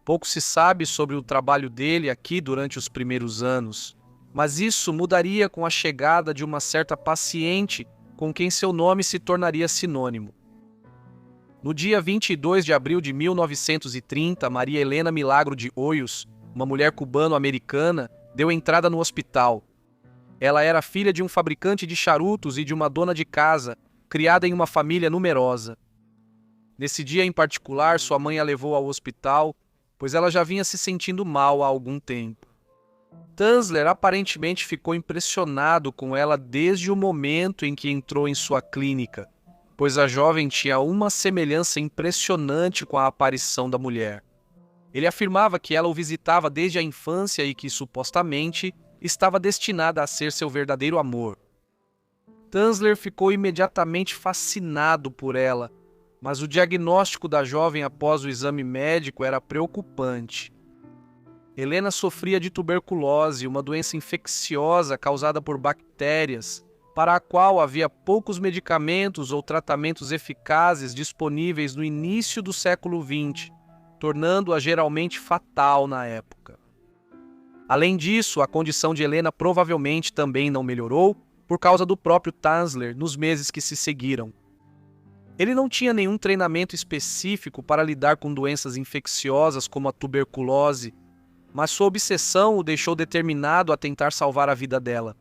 Pouco se sabe sobre o trabalho dele aqui durante os primeiros anos, mas isso mudaria com a chegada de uma certa paciente com quem seu nome se tornaria sinônimo. No dia 22 de abril de 1930, Maria Helena Milagro de Hoyos, uma mulher cubano-americana, deu entrada no hospital. Ela era filha de um fabricante de charutos e de uma dona de casa, criada em uma família numerosa. Nesse dia em particular, sua mãe a levou ao hospital, pois ela já vinha se sentindo mal há algum tempo. Tanzler aparentemente ficou impressionado com ela desde o momento em que entrou em sua clínica, pois a jovem tinha uma semelhança impressionante com a aparição da mulher. Ele afirmava que ela o visitava desde a infância e que, supostamente, estava destinada a ser seu verdadeiro amor. Tanzler ficou imediatamente fascinado por ela, mas o diagnóstico da jovem após o exame médico era preocupante. Helena sofria de tuberculose, uma doença infecciosa causada por bactérias, para a qual havia poucos medicamentos ou tratamentos eficazes disponíveis no início do século XX, tornando-a geralmente fatal na época. Além disso, a condição de Helena provavelmente também não melhorou por causa do próprio Tanzler nos meses que se seguiram. Ele não tinha nenhum treinamento específico para lidar com doenças infecciosas como a tuberculose, mas sua obsessão o deixou determinado a tentar salvar a vida dela.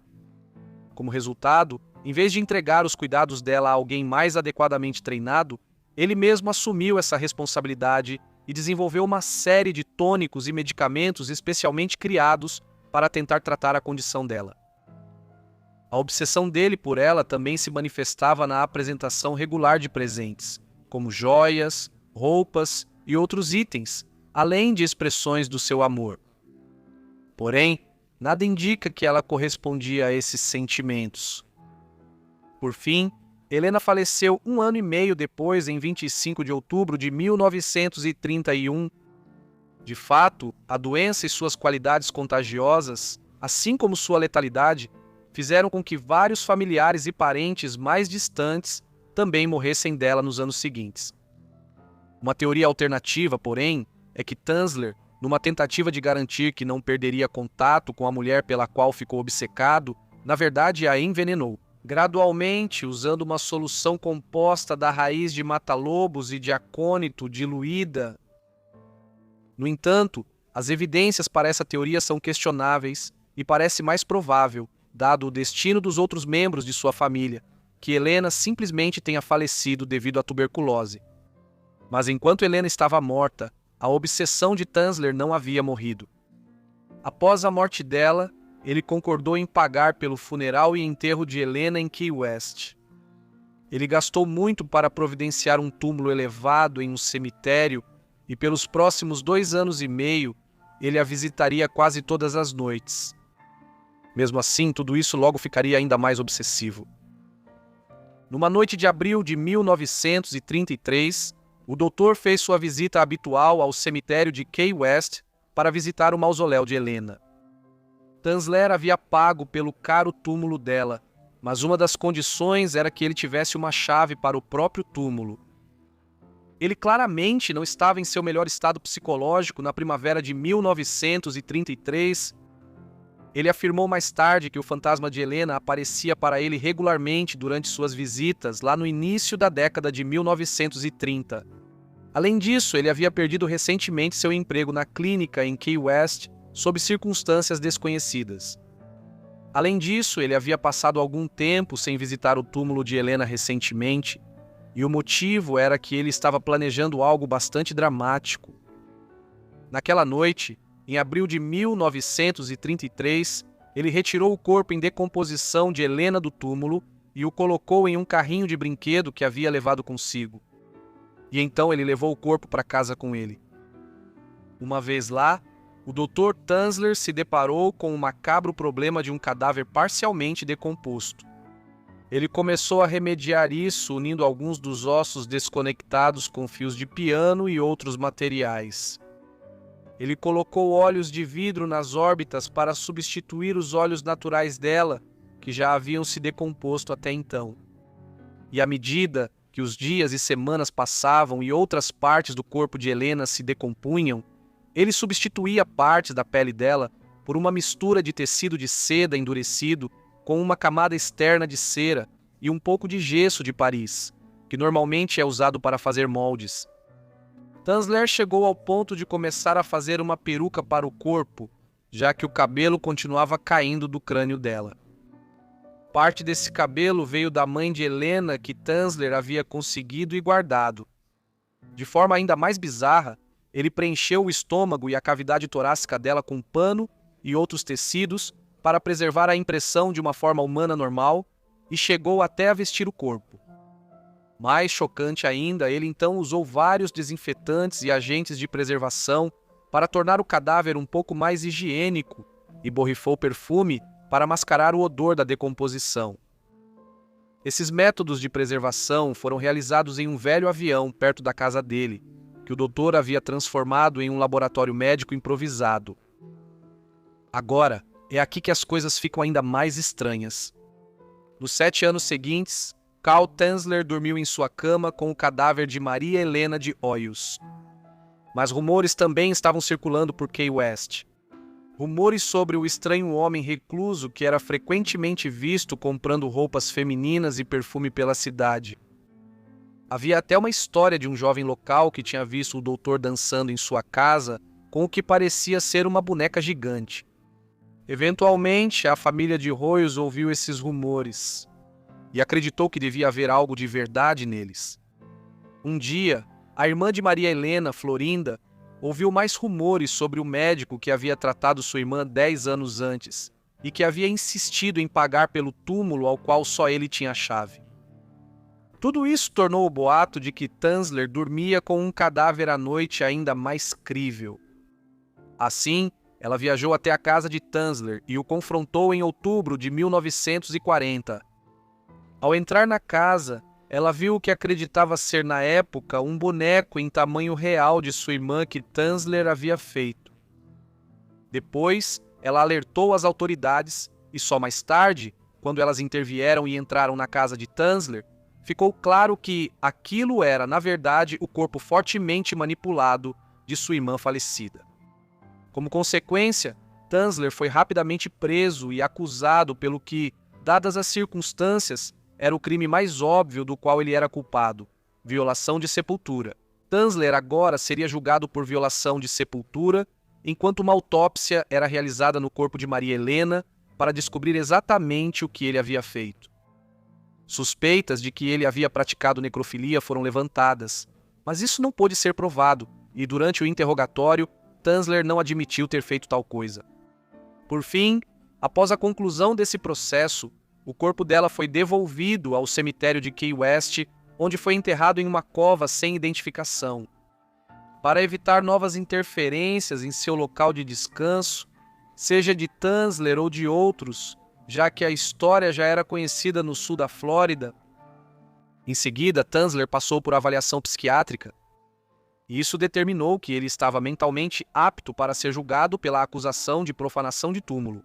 Como resultado, em vez de entregar os cuidados dela a alguém mais adequadamente treinado, ele mesmo assumiu essa responsabilidade e desenvolveu uma série de tônicos e medicamentos especialmente criados para tentar tratar a condição dela. A obsessão dele por ela também se manifestava na apresentação regular de presentes, como joias, roupas e outros itens, além de expressões do seu amor. Porém, nada indica que ela correspondia a esses sentimentos. Por fim, Helena faleceu 1 ano e meio depois, em 25 de outubro de 1931. De fato, a doença e suas qualidades contagiosas, assim como sua letalidade, fizeram com que vários familiares e parentes mais distantes também morressem dela nos anos seguintes. Uma teoria alternativa, porém, é que Tanzler, numa tentativa de garantir que não perderia contato com a mulher pela qual ficou obcecado, na verdade a envenenou, gradualmente usando uma solução composta da raiz de mata-lobos e de acônito diluída. No entanto, as evidências para essa teoria são questionáveis e parece mais provável, dado o destino dos outros membros de sua família, que Helena simplesmente tenha falecido devido à tuberculose. Mas enquanto Helena estava morta, a obsessão de Tanzler não havia morrido. Após a morte dela, ele concordou em pagar pelo funeral e enterro de Helena em Key West. Ele gastou muito para providenciar um túmulo elevado em um cemitério e pelos próximos 2 anos e meio, ele a visitaria quase todas as noites. Mesmo assim, tudo isso logo ficaria ainda mais obsessivo. Numa noite de abril de 1933, o doutor fez sua visita habitual ao cemitério de Key West para visitar o mausoléu de Helena. Tanzler havia pago pelo caro túmulo dela, mas uma das condições era que ele tivesse uma chave para o próprio túmulo. Ele claramente não estava em seu melhor estado psicológico na primavera de 1933. Ele afirmou mais tarde que o fantasma de Helena aparecia para ele regularmente durante suas visitas lá no início da década de 1930. Além disso, ele havia perdido recentemente seu emprego na clínica em Key West sob circunstâncias desconhecidas. Além disso, ele havia passado algum tempo sem visitar o túmulo de Helena recentemente, e o motivo era que ele estava planejando algo bastante dramático. Naquela noite, em abril de 1933, ele retirou o corpo em decomposição de Helena do túmulo e o colocou em um carrinho de brinquedo que havia levado consigo. E então ele levou o corpo para casa com ele. Uma vez lá, o Dr. Tanzler se deparou com o macabro problema de um cadáver parcialmente decomposto. Ele começou a remediar isso unindo alguns dos ossos desconectados com fios de piano e outros materiais. Ele colocou olhos de vidro nas órbitas para substituir os olhos naturais dela, que já haviam se decomposto até então. E à medida que os dias e semanas passavam e outras partes do corpo de Helena se decompunham, ele substituía partes da pele dela por uma mistura de tecido de seda endurecido com uma camada externa de cera e um pouco de gesso de Paris, que normalmente é usado para fazer moldes. Tanzler chegou ao ponto de começar a fazer uma peruca para o corpo, já que o cabelo continuava caindo do crânio dela. Parte desse cabelo veio da mãe de Helena que Tanzler havia conseguido e guardado. De forma ainda mais bizarra, ele preencheu o estômago e a cavidade torácica dela com pano e outros tecidos para preservar a impressão de uma forma humana normal e chegou até a vestir o corpo. Mais chocante ainda, ele então usou vários desinfetantes e agentes de preservação para tornar o cadáver um pouco mais higiênico e borrifou perfume para mascarar o odor da decomposição. Esses métodos de preservação foram realizados em um velho avião perto da casa dele, que o doutor havia transformado em um laboratório médico improvisado. Agora, é aqui que as coisas ficam ainda mais estranhas. Nos 7 anos seguintes, Carl Tanzler dormiu em sua cama com o cadáver de Maria Helena de Hoyos. Mas rumores também estavam circulando por Key West. Rumores sobre o estranho homem recluso que era frequentemente visto comprando roupas femininas e perfume pela cidade. Havia até uma história de um jovem local que tinha visto o doutor dançando em sua casa com o que parecia ser uma boneca gigante. Eventualmente, a família de Hoyos ouviu esses rumores e acreditou que devia haver algo de verdade neles. Um dia, a irmã de Maria Helena, Florinda, ouviu mais rumores sobre o médico que havia tratado sua irmã 10 anos antes e que havia insistido em pagar pelo túmulo ao qual só ele tinha a chave. Tudo isso tornou o boato de que Tanzler dormia com um cadáver à noite ainda mais crível. Assim, ela viajou até a casa de Tanzler e o confrontou em outubro de 1940. Ao entrar na casa, ela viu o que acreditava ser na época um boneco em tamanho real de sua irmã que Tanzler havia feito. Depois, ela alertou as autoridades e só mais tarde, quando elas intervieram e entraram na casa de Tanzler, ficou claro que aquilo era, na verdade, o corpo fortemente manipulado de sua irmã falecida. Como consequência, Tanzler foi rapidamente preso e acusado pelo que, dadas as circunstâncias, era o crime mais óbvio do qual ele era culpado: violação de sepultura. Tanzler agora seria julgado por violação de sepultura, enquanto uma autópsia era realizada no corpo de Maria Helena para descobrir exatamente o que ele havia feito. Suspeitas de que ele havia praticado necrofilia foram levantadas, mas isso não pôde ser provado, e durante o interrogatório, Tanzler não admitiu ter feito tal coisa. Por fim, após a conclusão desse processo, o corpo dela foi devolvido ao cemitério de Key West, onde foi enterrado em uma cova sem identificação. Para evitar novas interferências em seu local de descanso, seja de Tanzler ou de outros, já que a história já era conhecida no sul da Flórida. Em seguida, Tanzler passou por avaliação psiquiátrica, e isso determinou que ele estava mentalmente apto para ser julgado pela acusação de profanação de túmulo.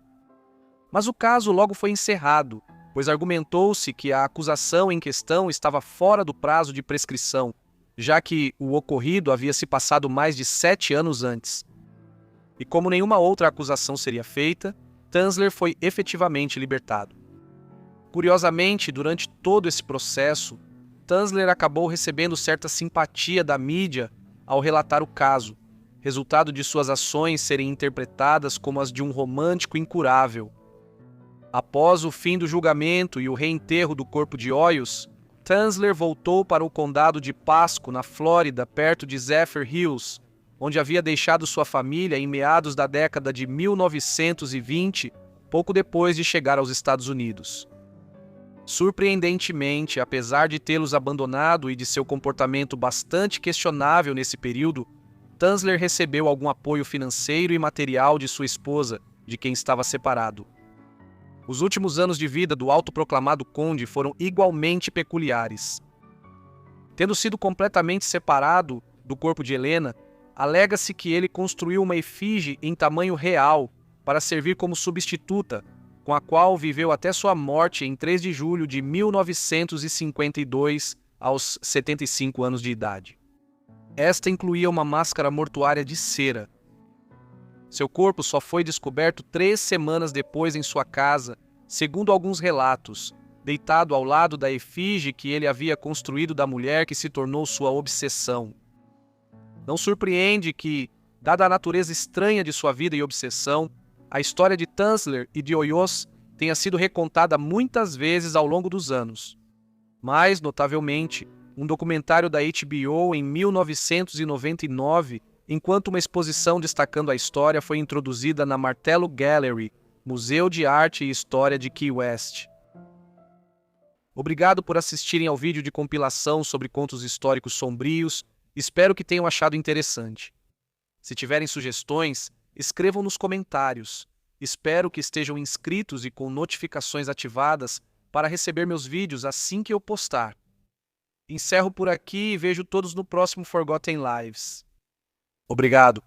Mas o caso logo foi encerrado, pois argumentou-se que a acusação em questão estava fora do prazo de prescrição, já que o ocorrido havia se passado mais de 7 anos antes. E como nenhuma outra acusação seria feita, Tanzler foi efetivamente libertado. Curiosamente, durante todo esse processo, Tanzler acabou recebendo certa simpatia da mídia ao relatar o caso, resultado de suas ações serem interpretadas como as de um romântico incurável. Após o fim do julgamento e o reenterro do corpo de Hoyos, Tanzler voltou para o condado de Pasco, na Flórida, perto de Zephyr Hills, onde havia deixado sua família em meados da década de 1920, pouco depois de chegar aos Estados Unidos. Surpreendentemente, apesar de tê-los abandonado e de seu comportamento bastante questionável nesse período, Tanzler recebeu algum apoio financeiro e material de sua esposa, de quem estava separado. Os últimos anos de vida do autoproclamado conde foram igualmente peculiares. Tendo sido completamente separado do corpo de Helena, alega-se que ele construiu uma efígie em tamanho real para servir como substituta, com a qual viveu até sua morte em 3 de julho de 1952, aos 75 anos de idade. Esta incluía uma máscara mortuária de cera. Seu corpo só foi descoberto 3 semanas depois em sua casa, segundo alguns relatos, deitado ao lado da efígie que ele havia construído da mulher que se tornou sua obsessão. Não surpreende que, dada a natureza estranha de sua vida e obsessão, a história de Tanzler e de Hoyos tenha sido recontada muitas vezes ao longo dos anos. Mais notavelmente, um documentário da HBO em 1999, enquanto uma exposição destacando a história foi introduzida na Martello Gallery, Museu de Arte e História de Key West. Obrigado por assistirem ao vídeo de compilação sobre contos históricos sombrios. Espero que tenham achado interessante. Se tiverem sugestões, escrevam nos comentários. Espero que estejam inscritos e com notificações ativadas para receber meus vídeos assim que eu postar. Encerro por aqui e vejo todos no próximo Forgotten Lives. Obrigado!